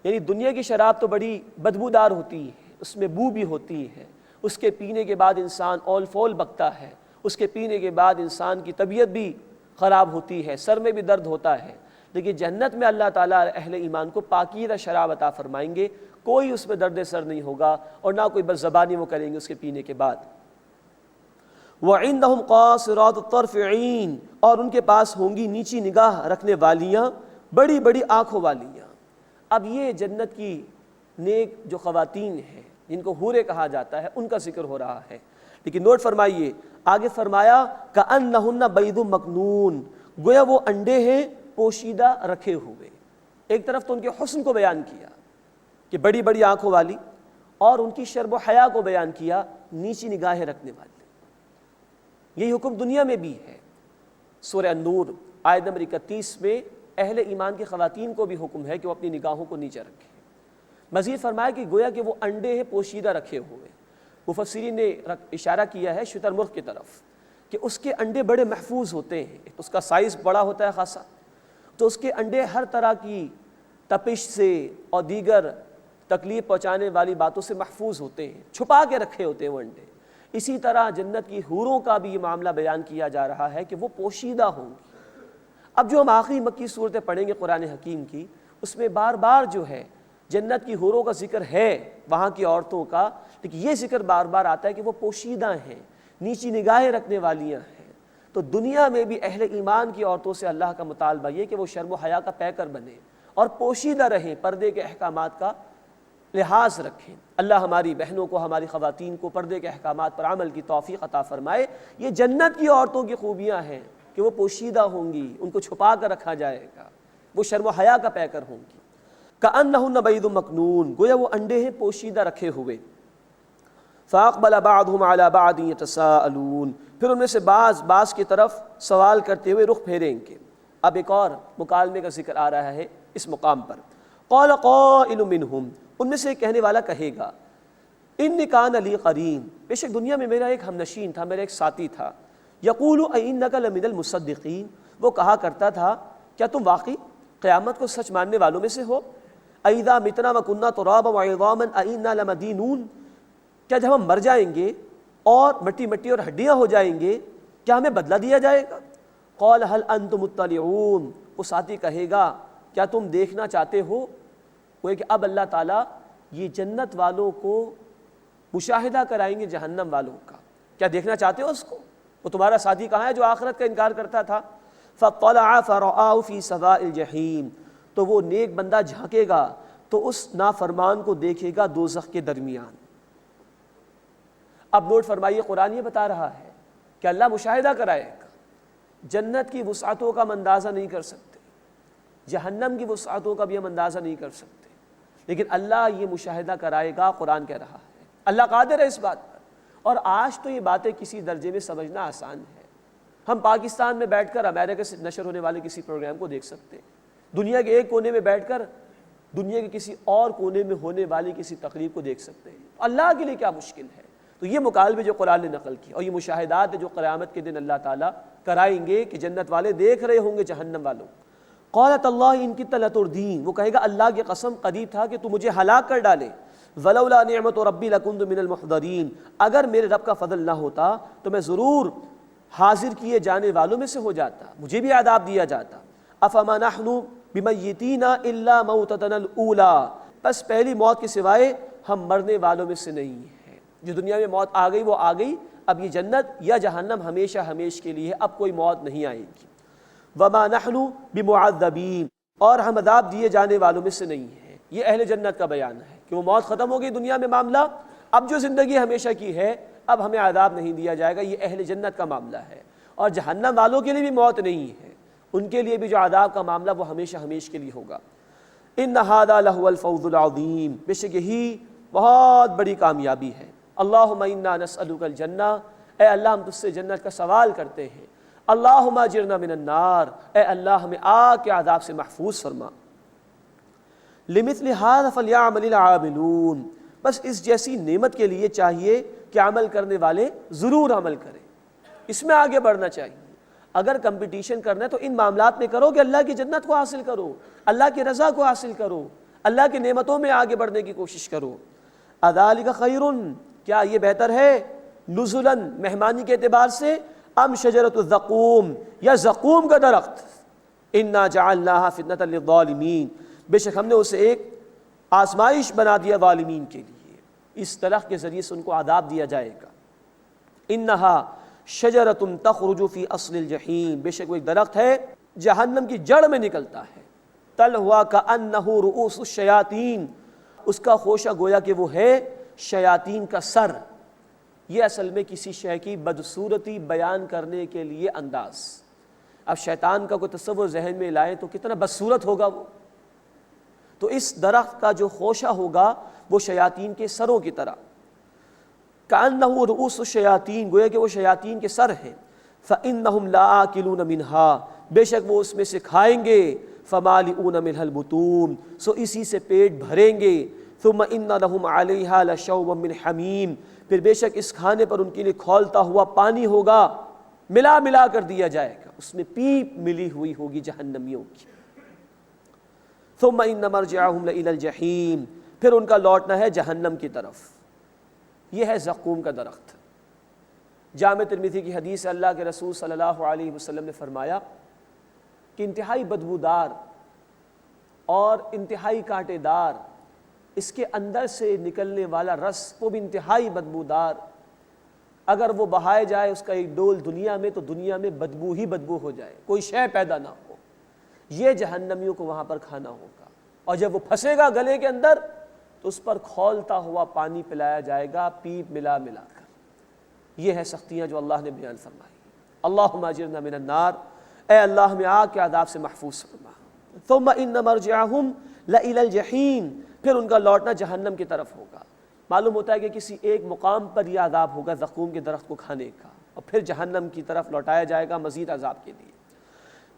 یعنی دنیا کی شراب تو بڑی بدبودار ہوتی ہے، اس میں بو بھی ہوتی ہے، اس کے پینے کے بعد انسان اول فول بکتا ہے، اس کے پینے کے بعد انسان کی طبیعت بھی خراب ہوتی ہے، سر میں بھی درد ہوتا ہے۔ لیکن جنت میں اللہ تعالیٰ اہل ایمان کو پاکیزہ شراب عطا فرمائیں گے، کوئی اس میں درد سر نہیں ہوگا اور نہ کوئی بد زبانی وہ کریں گے اس کے پینے کے بعد۔ وَعِندَهُمْ قَاصِرَاتُ الطَّرْفِ عِین، اور ان کے پاس ہوں گی نیچی نگاہ رکھنے والیاں، بڑی بڑی آنکھوں والیاں۔ اب یہ جنت کی نیک جو خواتین ہیں جن کو حوریں کہا جاتا ہے ان کا ذکر ہو رہا ہے، لیکن نوٹ فرمائیے آگے فرمایا کأنہن بیض مکنون، گویا وہ انڈے ہیں پوشیدہ رکھے ہوئے۔ ایک طرف تو ان کے حسن کو بیان کیا کہ بڑی بڑی آنکھوں والی، اور ان کی شرب و حیا کو بیان کیا، نیچی نگاہیں رکھنے والی۔ یہی حکم دنیا میں بھی ہے۔ سورہ النور آیت نمبر 31 میں اہل ایمان کی خواتین کو بھی حکم ہے کہ وہ اپنی نگاہوں کو نیچے رکھیں۔ مزید فرمایا کہ گویا کہ وہ انڈے ہیں پوشیدہ رکھے ہوئے۔ مفسرین نے اشارہ کیا ہے شتر مرغ کی طرف کہ اس کے انڈے بڑے محفوظ ہوتے ہیں، اس کا سائز بڑا ہوتا ہے خاصا، تو اس کے انڈے ہر طرح کی تپش سے اور دیگر تکلیف پہنچانے والی باتوں سے محفوظ ہوتے ہیں، چھپا کے رکھے ہوتے ہیں وہ انڈے۔ اسی طرح جنت کی حوروں کا بھی یہ معاملہ بیان کیا جا رہا ہے کہ وہ پوشیدہ ہوں گی۔ اب جو ہم آخری مکی صورتیں پڑھیں گے قرآن حکیم کی، اس میں بار بار جو ہے جنت کی حوروں کا ذکر ہے، وہاں کی عورتوں کا، لیکن یہ ذکر بار بار آتا ہے کہ وہ پوشیدہ ہیں، نیچی نگاہیں رکھنے والیاں ہیں۔ تو دنیا میں بھی اہل ایمان کی عورتوں سے اللہ کا مطالبہ یہ کہ وہ شرم و حیا کا پیکر بنے اور پوشیدہ رہیں، پردے کے احکامات کا لحاظ رکھیں۔ اللہ ہماری بہنوں کو، ہماری خواتین کو پردے کے احکامات پر عمل کی توفیق عطا فرمائے۔ یہ جنت کی عورتوں کی خوبیاں ہیں کہ وہ پوشیدہ ہوں گی، ان کو چھپا کر رکھا جائے گا، وہ شرم و حیا کا پیکر ہوں گی۔ کأنہن بیض مکنون، گویا وہ انڈے ہیں پوشیدہ رکھے ہوئے۔ فاقبل بعضهم على بعض يتساءلون، پھر ان میں سے بعض کی طرف سوال کرتے ہوئے رخ پھیریں گے۔ اب ایک اور مکالمے کا ذکر آ رہا ہے اس مقام پر۔ قال قائل منهم، ان میں سے ایک کہنے والا کہے گا، ان کان لی قرین، بے شک دنیا میں میرا ایک ہمنشین تھا، میرا ایک ساتھی تھا، یقول اینک لمن المصدقین، وہ کہا کرتا تھا کیا تم واقعی قیامت کو سچ ماننے والوں میں سے ہو؟ اذا متنا وکنا ترابا وعظاما ائنا لمدینون، کیا جب ہم مر جائیں گے اور مٹی مٹی اور ہڈیاں ہو جائیں گے کیا ہمیں بدلہ دیا جائے گا؟ قال هل انتم مطلعون، وہ ساتھی کہے گا کیا تم دیکھنا چاہتے ہو؟ وہ کہ اب اللہ تعالیٰ یہ جنت والوں کو مشاہدہ کرائیں گے جہنم والوں کا، کیا دیکھنا چاہتے ہو اس کو؟ وہ تمہارا ساتھی کہاں ہے جو آخرت کا انکار کرتا تھا؟ فطلع فرآہ فی سواء الجحیم، تو وہ نیک بندہ جھانکے گا تو اس نافرمان کو دیکھے گا دوزخ کے درمیان۔ اب نوٹ فرمائیے قرآن یہ بتا رہا ہے کہ اللہ مشاہدہ کرائے گا، جنت کی وسعتوں کا ہم اندازہ نہیں کر سکتے، جہنم کی وسعتوں کا بھی ہم اندازہ نہیں کر سکتے، لیکن اللہ یہ مشاہدہ کرائے گا، قرآن کہہ رہا ہے۔ اللہ قادر ہے اس بات پر، اور آج تو یہ باتیں کسی درجے میں سمجھنا آسان ہے، ہم پاکستان میں بیٹھ کر امریکہ سے نشر ہونے والے کسی پروگرام کو دیکھ سکتے ہیں، دنیا کے ایک کونے میں بیٹھ کر دنیا کے کسی اور کونے میں ہونے والی کسی تقریب کو دیکھ سکتے ہیں۔ اللہ کے لیے کیا مشکل ہے؟ تو یہ مکالمے جو قرآن نے نقل کی اور یہ مشاہدات جو قیامت کے دن اللہ تعالیٰ کرائیں گے کہ جنت والے دیکھ رہے ہوں گے جہنم والوں۔ قالت اللہ ان کدت لتردین، وہ کہے گا اللہ کی قسم قریب تھا کہ تو مجھے ہلاک کر ڈالے، ولولا نعمت ربی لکنت من المحضرین، اگر میرے رب کا فضل نہ ہوتا تو میں ضرور حاضر کیے جانے والوں میں سے ہو جاتا، مجھے بھی عذاب دیا جاتا۔ افما نحن بمیتین الا موتتنا الاولی، بس پہلی موت کے سوائے ہم مرنے والوں میں سے نہیں ہیں۔ جو دنیا میں موت آ گئی وہ آ گئی، اب یہ جنت یا جہنم ہمیشہ ہمیش کے لیے، اب کوئی موت نہیں آئے گی۔ وما نحن بمعذبین، اور ہم عذاب دیے جانے والوں میں سے نہیں ہیں۔ یہ اہل جنت کا بیان ہے کہ وہ موت ختم ہو گئی دنیا میں معاملہ، اب جو زندگی ہمیشہ کی ہے اب ہمیں عذاب نہیں دیا جائے گا، یہ اہل جنت کا معاملہ ہے۔ اور جہنم والوں کے لیے بھی موت نہیں ہے، ان کے لیے بھی جو عذاب کا معاملہ وہ ہمیشہ ہمیش کے لیے ہوگا۔ ان ھذا لہو الفوز العظیم، بے شک یہی بہت بڑی کامیابی ہے۔ اللہم انا نسألک الجنہ، اے اللہ ہم تجھ سے جنت کا سوال کرتے ہیں۔ اللہم اجرنا من النار، اے اللہ ہمیں آگ کے عذاب سے محفوظ فرما۔ لمثل ھذا فلیعمل العاملون، بس اس جیسی نعمت کے لیے چاہیے کہ عمل کرنے والے ضرور عمل کریں، اس میں آگے بڑھنا چاہیے۔ اگر کمپٹیشن کرنا ہے تو ان معاملات میں کرو کہ اللہ کی جنت کو حاصل کرو، اللہ کی رضا کو حاصل کرو، اللہ کی نعمتوں میں آگے بڑھنے کی کوشش کرو۔ اذالک خیر، کیا یہ بہتر ہے نزلا مہمانی کے اعتبار سے، ام شجرۃ الزقوم، یا زقوم کا درخت، انا جعلناها فتنۃ للظالمین، بے شک ہم نے اسے ایک آزمائش بنا دیا ظالمین کے لیے، اس درخت کے ذریعے سے ان کو عذاب دیا جائے گا۔ انہا شجرۃ تخرج فی اصل الجحیم، بے شک وہ ایک درخت ہے جہنم کی جڑ میں نکلتا ہے۔ طلعها کأنہ رؤوس الشیاطین، اس کا خوشہ گویا کہ وہ ہے شیاطین کا سر۔ یہ اصل میں کسی شے کی بدصورتی بیان کرنے کے لیے انداز۔ اب شیطان کا کوئی تصور ذہن میں لائیں تو کتنا بدصورت ہوگا وہ، تو اس درخت کا جو خوشہ ہوگا وہ شیاطین کے سروں کی طرح، کأنہ رؤوس الشیاطین، گویا کہ وہ شیاطین کے سر ہیں۔ فإنہم لآکلون منہا، بے شک وہ اس میں سے کھائیں گے، فمالئون منہ البطون، سو اسی سے پیٹ بھریں گے۔ ثم ان لہم علیہا لشوبا من حمیم، پھر بے شک اس کھانے پر ان کے لیے کھولتا ہوا پانی ہوگا، ملا ملا کر دیا جائے گا، اس میں پیپ ملی ہوئی ہوگی جہنمیوں کی۔ ثم ان مرجعہم لإلی الجحیم، پھر ان کا لوٹنا ہے جہنم کی طرف۔ یہ ہے زقوم کا درخت۔ جامع ترمذی کی حدیث ہے، اللہ کے رسول صلی اللہ علیہ وسلم نے فرمایا کہ انتہائی بدبودار اور انتہائی کانٹے دار، اس کے اندر سے نکلنے والا رس وہ بھی انتہائی بدبودار، اگر وہ بہائے جائے اس کا ایک ڈول دنیا میں تو دنیا میں بدبو ہی بدبو ہو جائے، کوئی شے پیدا نہ ہو۔ یہ جہنمیوں کو وہاں پر کھانا ہوگا، اور جب وہ پھنسے گا گلے کے اندر تو اس پر کھولتا ہوا پانی پلایا جائے گا، پیپ ملا ملا کر۔ یہ ہے سختیاں جو اللہ نے بیان فرمائی۔ اللہم اجرنا من النار، اے اللہ ہمیں آگ کے عذاب سے محفوظ فرما۔ ثم ان مرجعہم لإلی الجحیم، پھر ان کا لوٹنا جہنم کی طرف ہوگا۔ معلوم ہوتا ہے کہ کسی ایک مقام پر یہ عذاب ہوگا زقوم کے درخت کو کھانے کا، اور پھر جہنم کی طرف لوٹایا جائے گا مزید عذاب کے لیے۔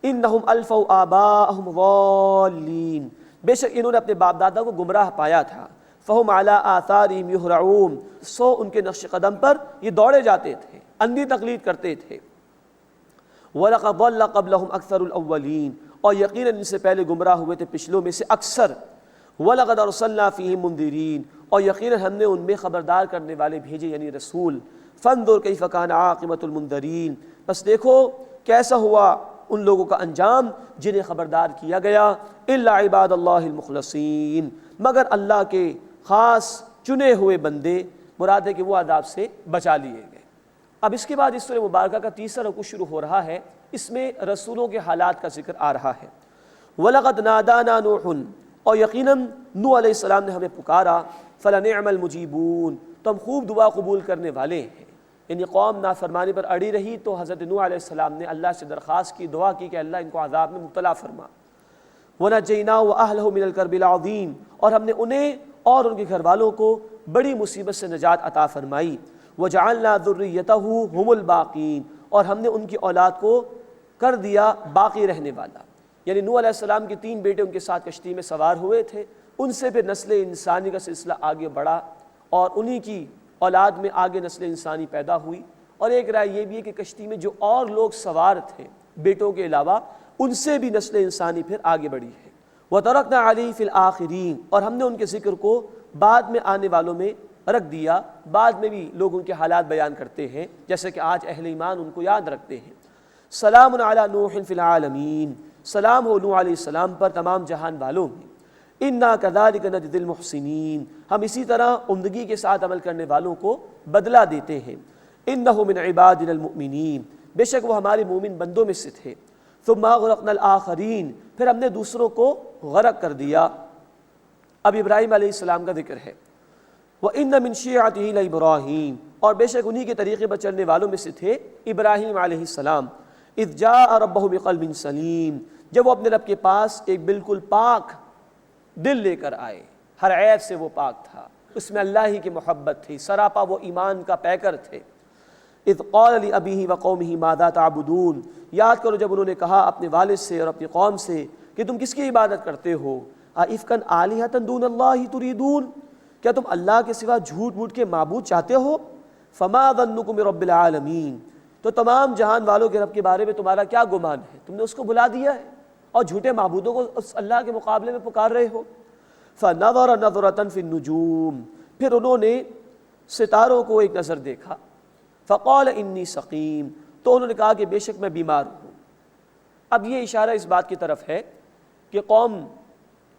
انہم الفوا آباءہم ضالین، بے شک انہوں نے اپنے باپ دادا کو گمراہ پایا تھا۔ فہم علی آثارہم یہرعون، سو ان کے نقش قدم پر یہ دوڑے جاتے تھے، اندھی تقلید کرتے تھے۔ وَلَقَدْ ضَلَّ قَبْلَهُمْ أَكْثَرُ الْأَوَّلِينَ، اور یقیناً ان سے پہلے گمراہ ہوئے تھے پچھلوں میں سے اکثر۔ وَلَقَدْ أَرْسَلْنَا فِيهِمْ مُنذِرِينَ، اور یقیناً ہم نے ان میں خبردار کرنے والے بھیجے یعنی رسول۔ فَانظُرْ كَيْفَ كَانَ عَاقِبَةُ الْمُنذَرِينَ، بس دیکھو کیسا ہوا ان لوگوں کا انجام جنہیں خبردار کیا گیا۔ إِلَّا عِبَادَ اللَّهِ الْمُخْلَصِينَ، مگر اللہ کے خاص چنے ہوئے بندے، مراد ہے کہ وہ عذاب سے بچا لیے گئے۔ اب اس کے بعد اس سورہ مبارکہ کا تیسرا رکوع شروع ہو رہا ہے، اس میں رسولوں کے حالات کا ذکر آ رہا ہے۔ وَلَقَدْ نَادَانَا نُوحٌ، اور یقیناً نوح علیہ السلام نے ہمیں پکارا۔ فَلَنِعْمَ الْمُجِيبُونَ، تو ہم خوب دعا قبول کرنے والے ہیں۔ یعنی قوم نافرمانی پر اڑی رہی تو حضرت نوح علیہ السلام نے اللہ سے درخواست کی، دعا کی کہ اللہ ان کو عذاب میں مبتلا فرما۔ وَنَجَّيْنَاهُ وَأَهْلَهُ مِنَ الْكَرْبِ الْعَظِيمِ، اور ہم نے انہیں اور ان کے گھر والوں کو بڑی مصیبت سے نجات عطا فرمائی۔ وَجَعَلْنَا ذُرِّيَّتَهُ هُمُ الْبَاقِينَ، اور ہم نے ان کی اولاد کو کر دیا باقی رہنے والا. یعنی نوح علیہ السلام کے 3 بیٹے ان کے ساتھ کشتی میں سوار ہوئے تھے، ان سے پھر نسل انسانی کا سلسلہ آگے بڑھا اور انہی کی اولاد میں آگے نسل انسانی پیدا ہوئی. اور ایک رائے یہ بھی ہے کہ کشتی میں جو اور لوگ سوار تھے بیٹوں کے علاوہ، ان سے بھی نسل انسانی پھر آگے بڑھی ہے. وَتَرَكْنَا عَلَيْهِ فِي الْآخِرِينَ، اور ہم نے ان کے ذکر کو بعد میں آنے والوں میں رکھ دیا. بعد میں بھی لوگ ان کے حالات بیان کرتے ہیں، جیسے کہ آج اہل ایمان ان کو یاد رکھتے ہیں. سلام علی نوح فی العالمین، سلام ہو نوح علیہ السلام پر تمام جہان والوں میں. انا کذالک نجزی المحسنین، ہم اسی طرح عمدگی کے ساتھ عمل کرنے والوں کو بدلہ دیتے ہیں. انہ من عبادنا المؤمنین، بے شک وہ ہمارے مومن بندوں میں سے تھے. ثم اغرقنا الآخرین، پھر ہم نے دوسروں کو غرق کر دیا. اب ابراہیم علیہ السلام کا ذکر ہے. وَإِنَّ مِن شِيعَتِهِ لَإِبْرَاهِيمَ، اور بے شک انہی کے طریقے پر چلنے والوں میں سے تھے ابراہیم علیہ السلام. اذ جاء ربہ بقلب سلیم، جب وہ اپنے رب کے پاس ایک بالکل پاک دل لے کر آئے، ہر عیب سے وہ پاک تھا، اس میں اللہ ہی کی محبت تھی، سراپا وہ ایمان کا پیکر تھے. اذ قال لأبیہ وقومہ ماذا تعبدون، یاد کرو جب انہوں نے کہا اپنے والد سے اور اپنی قوم سے کہ تم کس کی عبادت کرتے ہو. ائفکا آلہۃ دون اللہ تریدون، کیا تم اللہ کے سوا جھوٹ موٹ کے معبود چاہتے ہو. فما ظنکم برب العالمین، تو تمام جہان والوں کے رب کے بارے میں تمہارا کیا گمان ہے، تم نے اس کو بھلا دیا ہے اور جھوٹے معبودوں کو اس اللہ کے مقابلے میں پکار رہے ہو. فنظر نظرۃ فی النجوم، پھر انہوں نے ستاروں کو ایک نظر دیکھا. فقال انی سقیم، تو انہوں نے کہا کہ بے شک میں بیمار ہوں. اب یہ اشارہ اس بات کی طرف ہے کہ قوم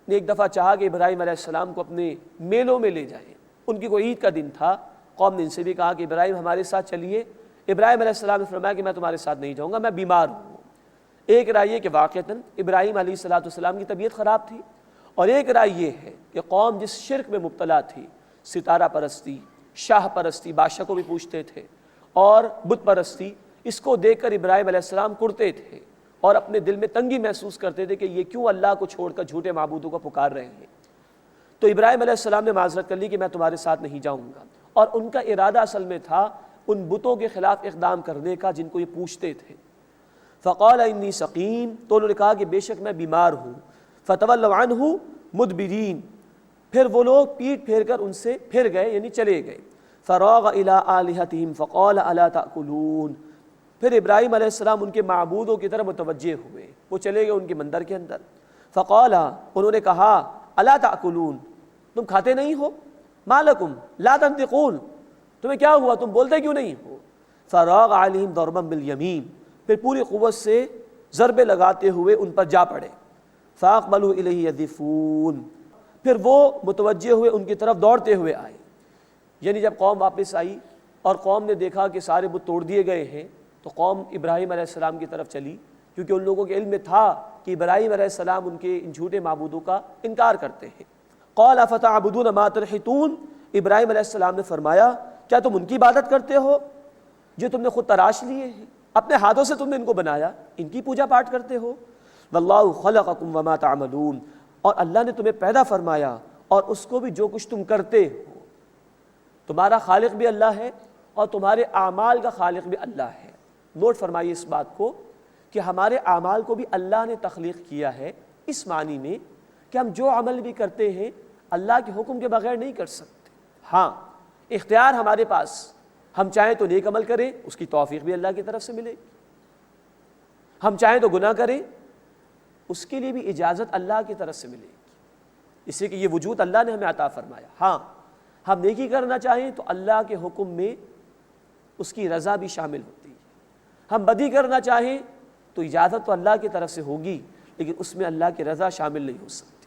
نے ایک دفعہ چاہا کہ ابراہیم علیہ السلام کو اپنے میلوں میں لے جائیں. ان کی کوئی عید کا دن تھا، قوم نے ان سے بھی کہا کہ ابراہیم ہمارے ساتھ چلیے. ابراہیم علیہ السلام نے فرمایا کہ میں تمہارے ساتھ نہیں جاؤں گا، میں بیمار ہوں. ایک رائے یہ کہ واقعتاً ابراہیم علیہ السلام کی طبیعت خراب تھی، اور ایک رائے یہ ہے کہ قوم جس شرک میں مبتلا تھی، ستارہ پرستی، شاہ پرستی، بادشاہ کو بھی پوچھتے تھے، اور بت پرستی، اس کو دیکھ کر ابراہیم علیہ السلام کڑتے تھے اور اپنے دل میں تنگی محسوس کرتے تھے کہ یہ کیوں اللہ کو چھوڑ کر جھوٹے معبودوں کو پکار رہے ہیں. تو ابراہیم علیہ السلام نے معذرت کر لی کہ میں تمہارے ساتھ نہیں جاؤں گا. اور ان کا ارادہ اصل میں تھا ان بتوں کے خلاف اقدام کرنے کا جن کو یہ پوچھتے تھے. فقال انی سقیم، تو انہوں نے کہا کہ بے شک میں بیمار ہوں. فتولوا عنہ مدبرین، پھر وہ لوگ پیٹ پھیر کر ان سے پھر گئے، یعنی چلے گئے. فراغ الی آلہتہم فقال الا تأکلون، پھر ابراہیم علیہ السلام ان کے معبودوں کی طرف متوجہ ہوئے، وہ چلے گئے ان کے مندر کے اندر. فقال، انہوں نے کہا الا تأکلون، تم کھاتے نہیں ہو. ما لکم لا تنطقون، تمہیں کیا ہوا، تم بولتے کیوں نہیں ہو. فراغ علیہم ضربا بالیمین، پھر پوری قوت سے ضربے لگاتے ہوئے ان پر جا پڑے. فاقبلوا الیہ یذفون، پھر وہ متوجہ ہوئے ان کی طرف دوڑتے ہوئے آئے. یعنی جب قوم واپس آئی اور قوم نے دیکھا کہ سارے بت توڑ دیے گئے ہیں، تو قوم ابراہیم علیہ السلام کی طرف چلی، کیونکہ ان لوگوں کے علم میں تھا کہ ابراہیم علیہ السلام ان کے ان جھوٹے معبودوں کا انکار کرتے ہیں. قال افتعبدون ما تنحتون، ابراہیم علیہ السلام نے فرمایا کیا تم ان کی عبادت کرتے ہو جو تم نے خود تراش لیے ہیں، اپنے ہاتھوں سے تم نے ان کو بنایا، ان کی پوجا پاٹ کرتے ہو. واللہ خلقکم وما تعملون، اور اللہ نے تمہیں پیدا فرمایا اور اس کو بھی جو کچھ تم کرتے ہو. تمہارا خالق بھی اللہ ہے اور تمہارے اعمال کا خالق بھی اللہ ہے. نوٹ فرمائیے اس بات کو کہ ہمارے اعمال کو بھی اللہ نے تخلیق کیا ہے، اس معنی میں کہ ہم جو عمل بھی کرتے ہیں اللہ کے حکم کے بغیر نہیں کر سکتے. ہاں اختیار ہمارے پاس، ہم چاہیں تو نیک عمل کریں، اس کی توفیق بھی اللہ کی طرف سے ملے گی. ہم چاہیں تو گناہ کریں، اس کے لیے بھی اجازت اللہ کی طرف سے ملے گی، اس لیے کہ یہ وجود اللہ نے ہمیں عطا فرمایا. ہاں ہم نیکی کرنا چاہیں تو اللہ کے حکم میں اس کی رضا بھی شامل ہوتی ہے. ہم بدی کرنا چاہیں تو اجازت تو اللہ کی طرف سے ہوگی، لیکن اس میں اللہ کی رضا شامل نہیں ہو سکتی.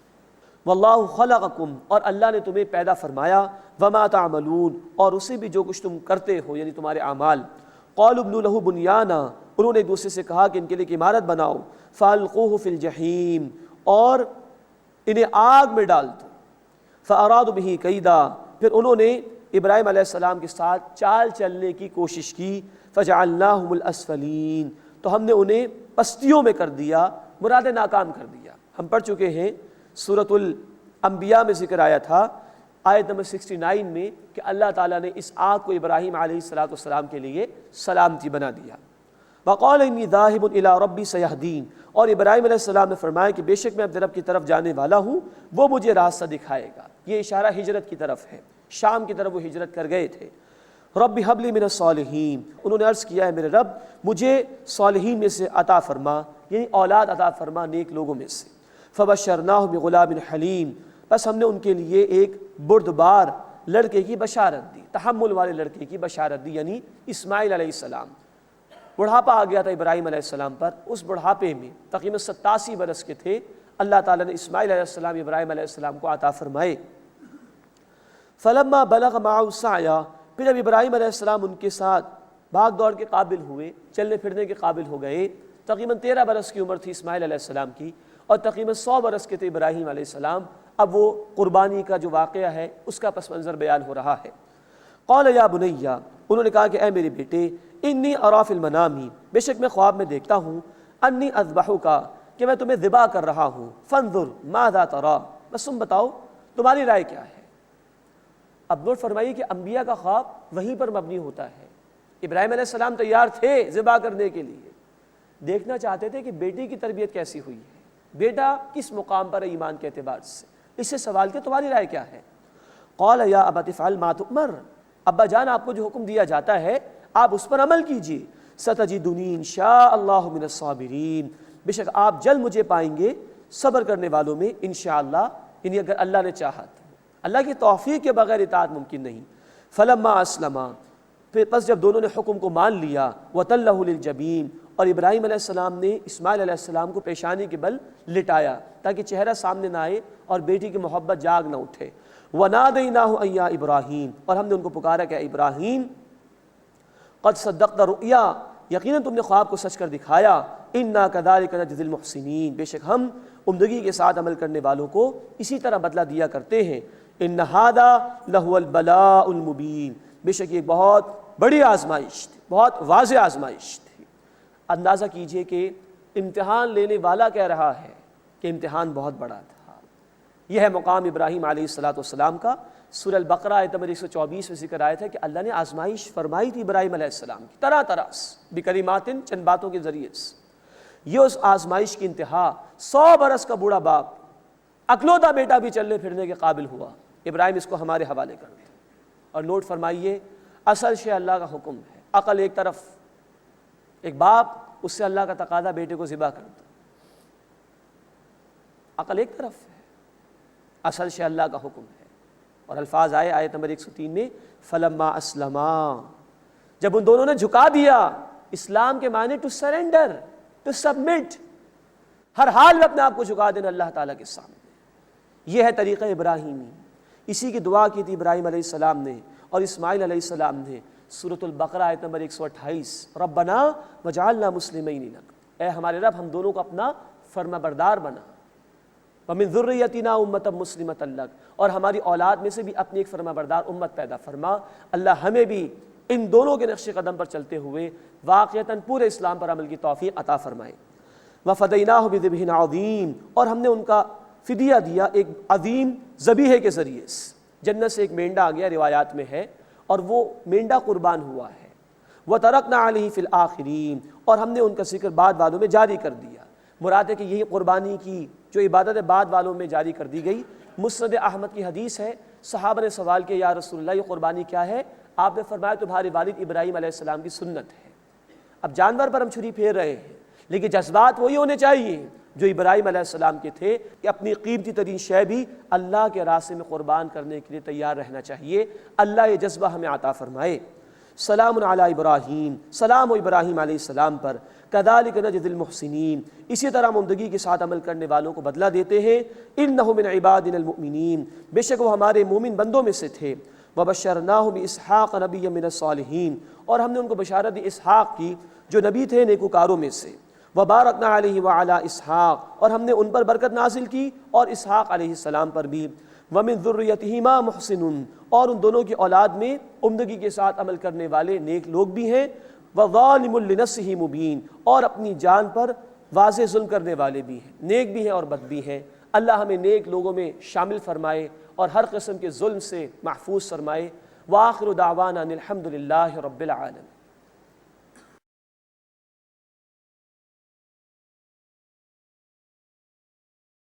واللہ خلقکم، اور اللہ نے تمہیں پیدا فرمایا، وما تعملون، اور اسے بھی جو کچھ تم کرتے ہو یعنی تمہارے اعمال. قالوا ابنوا لہ بنیانا، انہوں نے ایک دوسرے سے کہا کہ ان کے لیے ایک عمارت بناؤ. فالقوہ فی الجحیم، اور انہیں آگ میں ڈال دو. فارادوا بہ کیدا، پھر انہوں نے ابراہیم علیہ السلام کے ساتھ چال چلنے کی کوشش کی. فجعلناہم الاسفلین، تو ہم نے انہیں پستیوں میں کر دیا، مراد ناکام کر دیا. ہم پڑھ چکے ہیں سورۃ الانبیاء میں ذکر آیا تھا آیت نمبر 69 میں کہ اللہ تعالیٰ نے اس آگ کو ابراہیم علیہ السلام کے لیے سلامتی بنا دیا. وقال انی ذاہب الی ربی سیہدین، اور ابراہیم علیہ السلام نے فرمایا کہ بے شک میں اپنے رب کی طرف جانے والا ہوں، وہ مجھے راستہ دکھائے گا۔ یہ اشارہ ہجرت کی طرف ہے، شام کی طرف وہ ہجرت کر گئے تھے۔ رب ہب لی من الصالحین، انہوں نے عرض کیا ہے میرے رب مجھے صالحین میں سے عطا فرما، یعنی اولاد عطا فرما نیک لوگوں میں سے۔ فبشرناہ بغلام حلیم، بس ہم نے ان کے لیے ایک بردبار لڑکے کی بشارت دی، تحمل والے لڑکے کی بشارت دی، یعنی اسماعیل علیہ السلام۔ بڑھاپا آ گیا تھا ابراہیم علیہ السلام پر، اس بڑھاپے میں تقریباً 87 برس کے تھے، اللہ تعالیٰ نے اسماعیل علیہ السلام ابراہیم علیہ السلام کو عطا فرمائے۔ فلما بلغ معه السعی، پھر جب ابراہیم علیہ السلام ان کے ساتھ بھاگ دوڑ کے قابل ہوئے، چلنے پھرنے کے قابل ہو گئے، تقریباً 13 برس کی عمر تھی اسماعیل علیہ السلام کی، اور تقریباً 100 برس کے تھے ابراہیم علیہ السلام۔ اب وہ قربانی کا جو واقعہ ہے اس کا پس منظر بیان ہو رہا ہے۔ قال یا بنی، انہوں نے کہا کہ اے میرے بیٹے، انی ارا فی المنام، بے شک میں خواب میں دیکھتا ہوں، انی اذبحک، کہ میں تمہیں ذبح کر رہا ہوں، فانظر ماذا تری، بس تم بتاؤ تمہاری رائے کیا ہے۔ اب نوٹ فرمائیے کہ انبیاء کا خواب وہیں پر مبنی ہوتا ہے۔ ابراہیم علیہ السلام تیار تھے ذبح کرنے کے لیے، دیکھنا چاہتے تھے کہ بیٹی کی تربیت کیسی ہوئی ہے، بیٹا کس مقام پر ہے ایمان کے اعتبار سے، اس سے سوال کہ تمہاری رائے کیا ہے۔ قال یا ابت افعل ما تؤمر، ابا جان آپ کو جو حکم دیا جاتا ہے آپ اس پر عمل کیجیے، ستجدنی انشاء اللہ من الصابرین، بے شک آپ جلد مجھے پائیں گے صبر کرنے والوں میں انشاءاللہ، یعنی اگر اللہ نے چاہا تو، اللہ کی توفیق کے بغیر اطاعت ممکن نہیں۔ فلما اسلما، پھر پس جب دونوں نے حکم کو مان لیا، وتلہ للجبین، اور ابراہیم علیہ السلام نے اسماعیل علیہ السلام کو پیشانی کے بل لٹایا تاکہ چہرہ سامنے نہ آئے اور بیٹی کی محبت جاگ نہ اٹھے۔ وَنَادَيْنَاهُ أَن يَا ابراہیم، اور ہم نے ان کو پکارا کہ اے ابراہیم، قد صدقت رؤیا، یقیناً تم نے خواب کو سچ کر دکھایا، انا کذالک نجزی المحسنین، بے شک ہم عمدگی کے ساتھ عمل کرنے والوں کو اسی طرح بدلہ دیا کرتے ہیں۔ ان ھذا لہو البلاء المبین، بے شک یہ بہت بڑی آزمائش تھی، بہت واضح آزمائش تھی۔ اندازہ کیجئے کہ امتحان لینے والا کہہ رہا ہے کہ امتحان بہت بڑا تھا۔ یہ ہے مقام ابراہیم علیہ السلام کا۔ سورہ البقرہ آیت نمبر 124 میں ذکر آیا تھا کہ اللہ نے آزمائش فرمائی تھی ابراہیم علیہ السلام کی طرح طرح سے، بکلمات، چند باتوں کے ذریعے سے۔ یہ اس آزمائش کی انتہا، 100 برس کا بوڑھا باپ، اکلوتا بیٹا بھی چلنے پھرنے کے قابل ہوا، ابراہیم اس کو ہمارے حوالے کر دیں۔ اور نوٹ فرمائیے، اصل شے اللہ کا حکم ہے، عقل ایک طرف، ایک باپ اس سے اللہ کا تقاضا بیٹے کو ذبح کر دو، عقل ایک طرف ہے، اصل شے اللہ کا حکم ہے۔ اور الفاظ آئے آیت نمبر 103 میں، فلما اسلما، جب ان دونوں نے جھکا دیا۔ اسلام کے معنی ٹو سرنڈر، ٹو سبمٹ، ہر حال میں اپنے آپ کو جھکا دینا اللہ تعالیٰ کے سامنے۔ یہ ہے طریقہ ابراہیمی، اسی کی دعا کی تھی ابراہیم علیہ السلام نے اور اسماعیل علیہ السلام نے۔ سورۃ البقرہ آیت نمبر 128، ربنا وجعلنا مسلمین لک، اے ہمارے رب ہم دونوں کو اپنا فرما بردار بنا، ومن ذریتنا امۃ مسلمۃ لک، اور ہماری اولاد میں سے بھی اپنی ایک فرما بردار امت پیدا فرما۔ اللہ ہمیں بھی ان دونوں کے نقش قدم پر چلتے ہوئے واقعتاً پورے اسلام پر عمل کی توفیق عطا فرمائے۔ وفدیناہ بذبح عظیم، اور ہم نے ان کا فدیہ دیا ایک عظیم ذبیحے کے ذریعے سے۔ جنت سے ایک مینڈا آ گیا، روایات میں ہے، اور وہ مینڈا قربان ہوا ہے۔ وترکنا علیہ فی الآخرین، اور ہم نے ان کا ذکر بعد والوں میں جاری کر دیا۔ مراد ہے کہ یہی قربانی کی جو عبادت بعد والوں میں جاری کر دی گئی۔ مسند احمد کی حدیث ہے، صحابہ نے سوال کیا یا رسول اللہ یہ قربانی کیا ہے؟ آپ نے فرمایا تمہارے والد ابراہیم علیہ السلام کی سنت ہے۔ اب جانور پر ہم چھری پھیر رہے ہیں، لیکن جذبات وہی ہونے چاہیے جو ابراہیم علیہ السلام کے تھے، کہ اپنی قیمتی ترین شے بھی اللہ کے راستے میں قربان کرنے کے لیے تیار رہنا چاہیے۔ اللہ یہ جذبہ ہمیں عطا فرمائے۔ سلام علی ابراہیم، سلام و ابراہیم علیہ السلام پر، کذالک نجزی المحسنین، اسی طرح عمدگی کے ساتھ عمل کرنے والوں کو بدلہ دیتے ہیں۔ انہ من عبادنا المؤمنین، بے شک وہ ہمارے مومن بندوں میں سے تھے۔ وبشرناہ باسحاق نبیا من الصالحین، اور ہم نے ان کو بشارت دی اسحاق کی جو نبی تھے نیکوکاروں میں سے۔ وبارکنا علیہ وعلی اسحاق، اور ہم نے ان پر برکت نازل کی اور اسحاق علیہ السلام پر بھی۔ ومن ذریتہما محسن، اور ان دونوں کی اولاد میں عمدگی کے ساتھ عمل کرنے والے نیک لوگ بھی ہیں۔ وظالم لنفسہ مبین، اور اپنی جان پر واضح ظلم کرنے والے بھی ہیں، نیک بھی ہیں اور بد بھی ہیں۔ اللہ ہمیں نیک لوگوں میں شامل فرمائے اور ہر قسم کے ظلم سے محفوظ فرمائے۔ وآخر دعوانا ان الحمد للہ رب العالمین۔